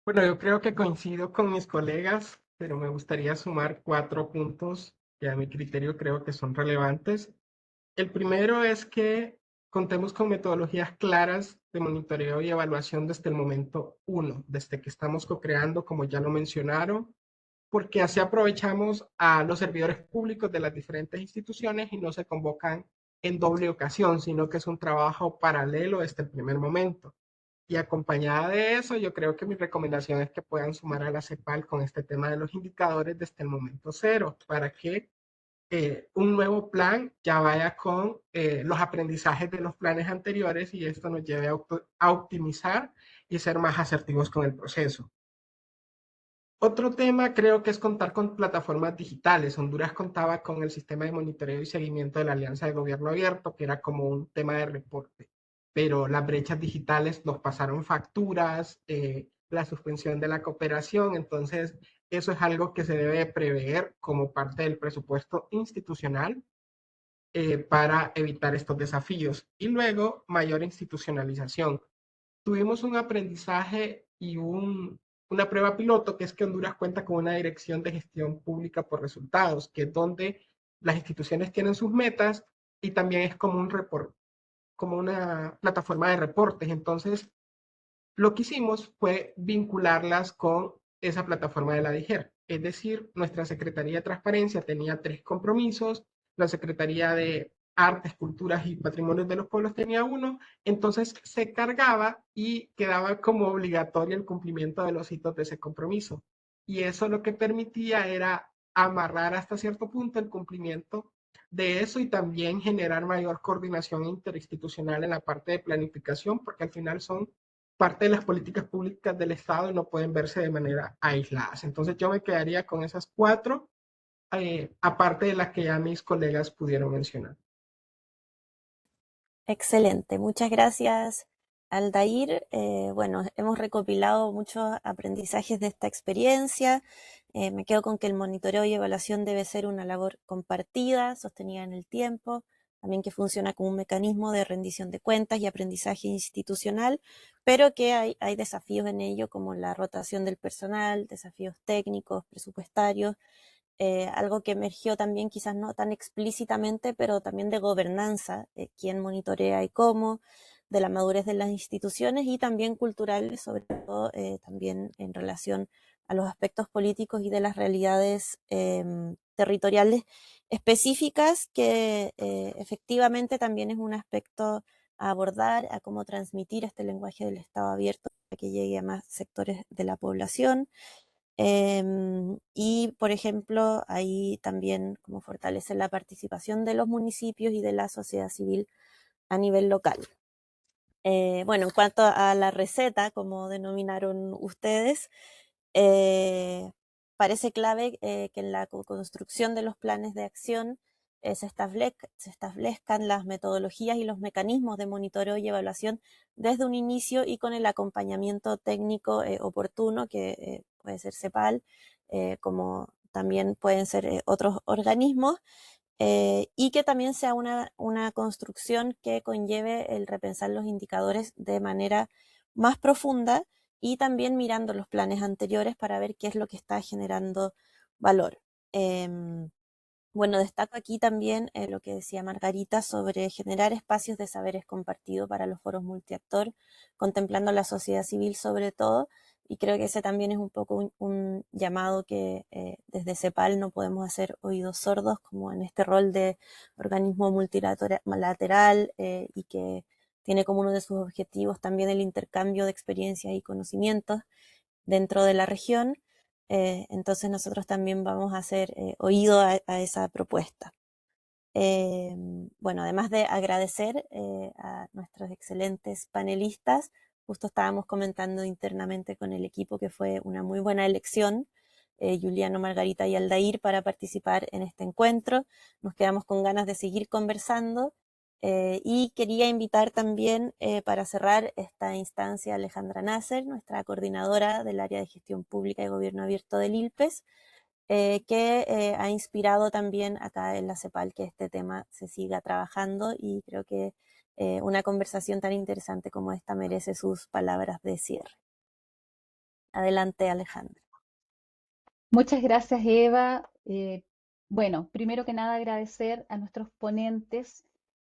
Bueno, yo creo que coincido con mis colegas, pero me gustaría sumar 4 puntos que a mi criterio creo que son relevantes. El primero es que contemos con metodologías claras de monitoreo y evaluación desde el momento 1, desde que estamos co-creando, como ya lo mencionaron, porque así aprovechamos a los servidores públicos de las diferentes instituciones y no se convocan en doble ocasión, sino que es un trabajo paralelo desde el primer momento. Y acompañada de eso, yo creo que mi recomendación es que puedan sumar a la CEPAL con este tema de los indicadores desde el momento 0, para que un nuevo plan ya vaya con los aprendizajes de los planes anteriores y esto nos lleve a optimizar y ser más asertivos con el proceso. Otro tema creo que es contar con plataformas digitales. Honduras contaba con el sistema de monitoreo y seguimiento de la Alianza de Gobierno Abierto, que era como un tema de reporte, pero las brechas digitales nos pasaron facturas, la suspensión de la cooperación, entonces eso es algo que se debe prever como parte del presupuesto institucional para evitar estos desafíos. Y luego, mayor institucionalización. Tuvimos un aprendizaje y una prueba piloto, que es que Honduras cuenta con una dirección de gestión pública por resultados, que es donde las instituciones tienen sus metas y también es como un report, como una plataforma de reportes. Entonces, lo que hicimos fue vincularlas con esa plataforma de la DIGER. Es decir, nuestra Secretaría de Transparencia tenía 3 compromisos, la Secretaría de Artes, Culturas y Patrimonios de los Pueblos tenía uno, entonces se cargaba y quedaba como obligatorio el cumplimiento de los hitos de ese compromiso. Y eso lo que permitía era amarrar hasta cierto punto el cumplimiento de eso y también generar mayor coordinación interinstitucional en la parte de planificación, porque al final son parte de las políticas públicas del Estado y no pueden verse de manera aisladas. Entonces yo me quedaría con esas 4, aparte de las que ya mis colegas pudieron mencionar. Excelente, muchas gracias, Aldair. Bueno, hemos recopilado muchos aprendizajes de esta experiencia. Me quedo con que el monitoreo y evaluación debe ser una labor compartida, sostenida en el tiempo, también que funciona como un mecanismo de rendición de cuentas y aprendizaje institucional, pero que hay desafíos en ello como la rotación del personal, desafíos técnicos, presupuestarios, algo que emergió también quizás no tan explícitamente, pero también de gobernanza, quién monitorea y cómo, de la madurez de las instituciones y también culturales, sobre todo también en relación a los aspectos políticos y de las realidades territoriales específicas, que efectivamente también es un aspecto a abordar, a cómo transmitir este lenguaje del Estado abierto para que llegue a más sectores de la población. Y, por ejemplo, ahí también como fortalecer la participación de los municipios y de la sociedad civil a nivel local. Bueno, en cuanto a la receta, como denominaron ustedes, eh, parece clave que en la construcción de los planes de acción se establezcan las metodologías y los mecanismos de monitoreo y evaluación desde un inicio y con el acompañamiento técnico oportuno, que puede ser CEPAL, como también pueden ser otros organismos, y que también sea una construcción que conlleve el repensar los indicadores de manera más profunda y también mirando los planes anteriores para ver qué es lo que está generando valor. Bueno, destaco aquí también lo que decía Margarita sobre generar espacios de saberes compartidos para los foros multiactor, contemplando la sociedad civil sobre todo, y creo que ese también es un poco un llamado que desde CEPAL no podemos hacer oídos sordos, como en este rol de organismo multilateral y que tiene como uno de sus objetivos también el intercambio de experiencias y conocimientos dentro de la región. Entonces nosotros también vamos a hacer oído a esa propuesta. Bueno, además de agradecer a nuestros excelentes panelistas, justo estábamos comentando internamente con el equipo que fue una muy buena elección, Juliano, Margarita y Aldair, para participar en este encuentro. Nos quedamos con ganas de seguir conversando y quería invitar también para cerrar esta instancia a Alejandra Nasser, nuestra coordinadora del área de gestión pública y gobierno abierto del ILPES, que ha inspirado también acá en la CEPAL que este tema se siga trabajando y creo que una conversación tan interesante como esta merece sus palabras de cierre. Adelante, Alejandra. Muchas gracias, Eva. Bueno, primero que nada agradecer a nuestros ponentes.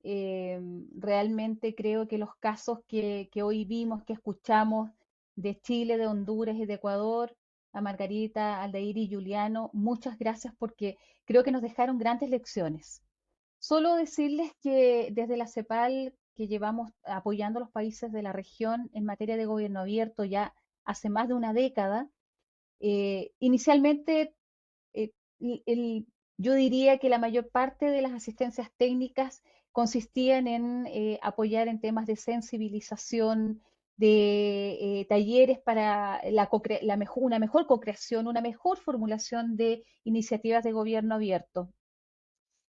Realmente creo que los casos que hoy vimos, que escuchamos de Chile, de Honduras y de Ecuador, a Margarita, Aldair y Juliano, muchas gracias porque creo que nos dejaron grandes lecciones. Solo decirles que desde la CEPAL, que llevamos apoyando a los países de la región en materia de gobierno abierto ya hace más de una década, inicialmente eh, yo diría que la mayor parte de las asistencias técnicas consistían en apoyar en temas de sensibilización, de talleres para una mejor co-creación, una mejor formulación de iniciativas de gobierno abierto.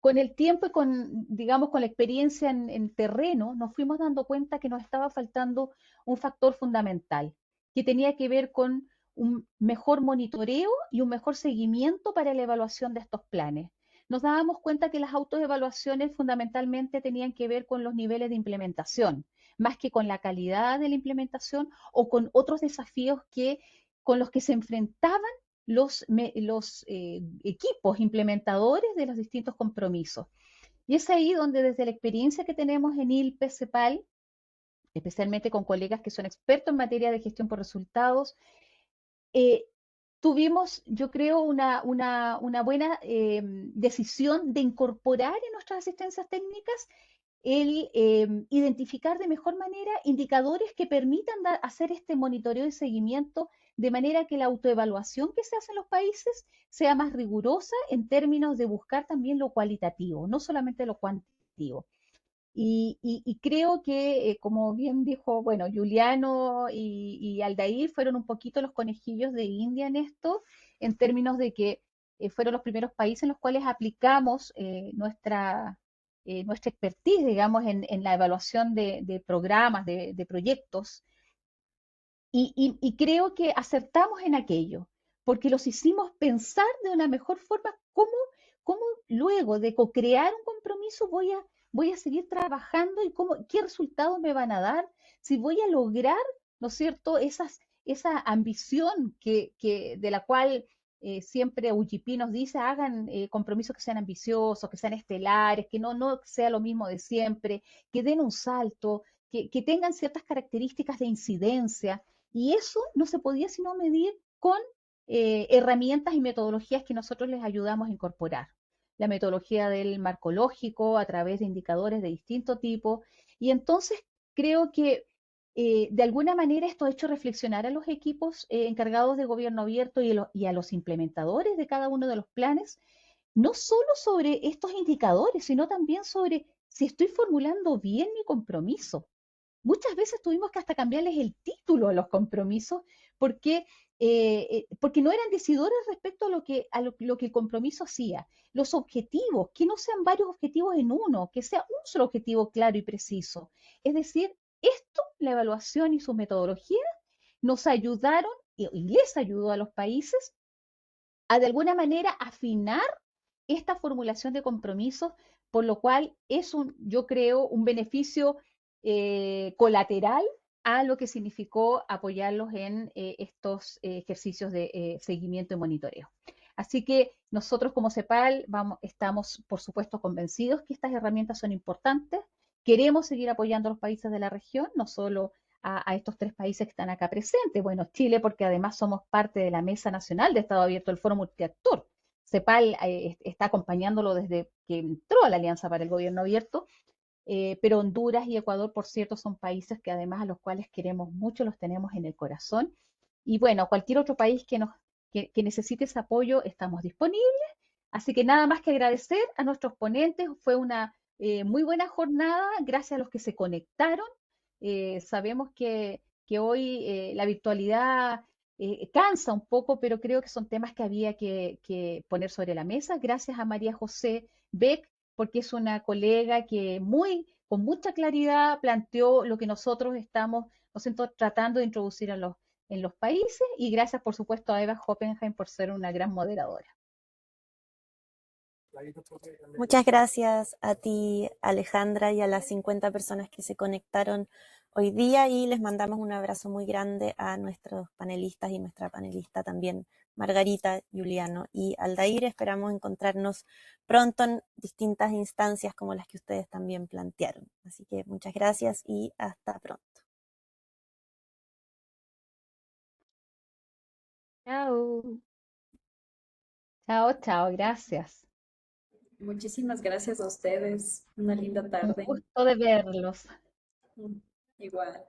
Con el tiempo y con, digamos, con la experiencia en terreno, nos fuimos dando cuenta que nos estaba faltando un factor fundamental, que tenía que ver con un mejor monitoreo y un mejor seguimiento para la evaluación de estos planes. Nos dábamos cuenta que las autoevaluaciones fundamentalmente tenían que ver con los niveles de implementación, más que con la calidad de la implementación o con otros desafíos con los que se enfrentaban los equipos implementadores de los distintos compromisos. Y es ahí donde desde la experiencia que tenemos en ILPE, CEPAL, especialmente con colegas que son expertos en materia de gestión por resultados, eh, tuvimos, yo creo, una buena decisión de incorporar en nuestras asistencias técnicas el identificar de mejor manera indicadores que permitan hacer este monitoreo y seguimiento de manera que la autoevaluación que se hace en los países sea más rigurosa en términos de buscar también lo cualitativo, no solamente lo cuantitativo. Y creo que, como bien dijo, bueno, Juliano y Aldair fueron un poquito los conejillos de India en esto, en términos de que fueron los primeros países en los cuales aplicamos nuestra expertise, digamos, en la evaluación de programas, de proyectos, y creo que acertamos en aquello, porque los hicimos pensar de una mejor forma cómo luego de co-crear un compromiso voy a seguir trabajando y qué resultados me van a dar, si voy a lograr, ¿no es cierto?, esa ambición de la cual siempre UGP nos dice, hagan compromisos que sean ambiciosos, que sean estelares, que no sea lo mismo de siempre, que den un salto, que tengan ciertas características de incidencia. Y eso no se podía sino medir con herramientas y metodologías que nosotros les ayudamos a incorporar. La metodología del marco lógico a través de indicadores de distinto tipo. Y entonces creo que de alguna manera esto ha hecho reflexionar a los equipos encargados de gobierno abierto y a los implementadores de cada uno de los planes, no solo sobre estos indicadores, sino también sobre si estoy formulando bien mi compromiso. Muchas veces tuvimos que hasta cambiarles el título a los compromisos porque, porque no eran decidores respecto a lo que el compromiso hacía. Los objetivos, que no sean varios objetivos en uno, que sea un solo objetivo claro y preciso. Es decir, esto, la evaluación y sus metodologías, nos ayudaron y les ayudó a los países a de alguna manera afinar esta formulación de compromisos, por lo cual es yo creo, un beneficio colateral a lo que significó apoyarlos en estos ejercicios de seguimiento y monitoreo. Así que nosotros como CEPAL estamos, por supuesto, convencidos que estas herramientas son importantes. Queremos seguir apoyando a los países de la región, no solo a estos 3 países que están acá presentes. Bueno, Chile, porque además somos parte de la Mesa Nacional de Estado Abierto del Foro Multiactor. CEPAL está acompañándolo desde que entró a la Alianza para el Gobierno Abierto, pero Honduras y Ecuador, por cierto, son países que además a los cuales queremos mucho, los tenemos en el corazón. Y bueno, cualquier otro país que necesite ese apoyo, estamos disponibles. Así que nada más que agradecer a nuestros ponentes. Fue una muy buena jornada, gracias a los que se conectaron. Sabemos que hoy la virtualidad cansa un poco, pero creo que son temas que había que poner sobre la mesa. Gracias a María José Beck, porque es una colega que con mucha claridad planteó lo que nosotros estamos tratando de introducir en los países. Y gracias, por supuesto, a Eva Hoppenheim por ser una gran moderadora. Muchas gracias a ti, Alejandra, y a las 50 personas que se conectaron hoy día, y les mandamos un abrazo muy grande a nuestros panelistas y nuestra panelista también, Margarita, Juliano y Aldair. Esperamos encontrarnos pronto en distintas instancias como las que ustedes también plantearon. Así que muchas gracias y hasta pronto. Chao. Chao, chao, gracias. Muchísimas gracias a ustedes. Una linda Un tarde. gusto de verlos. Igual.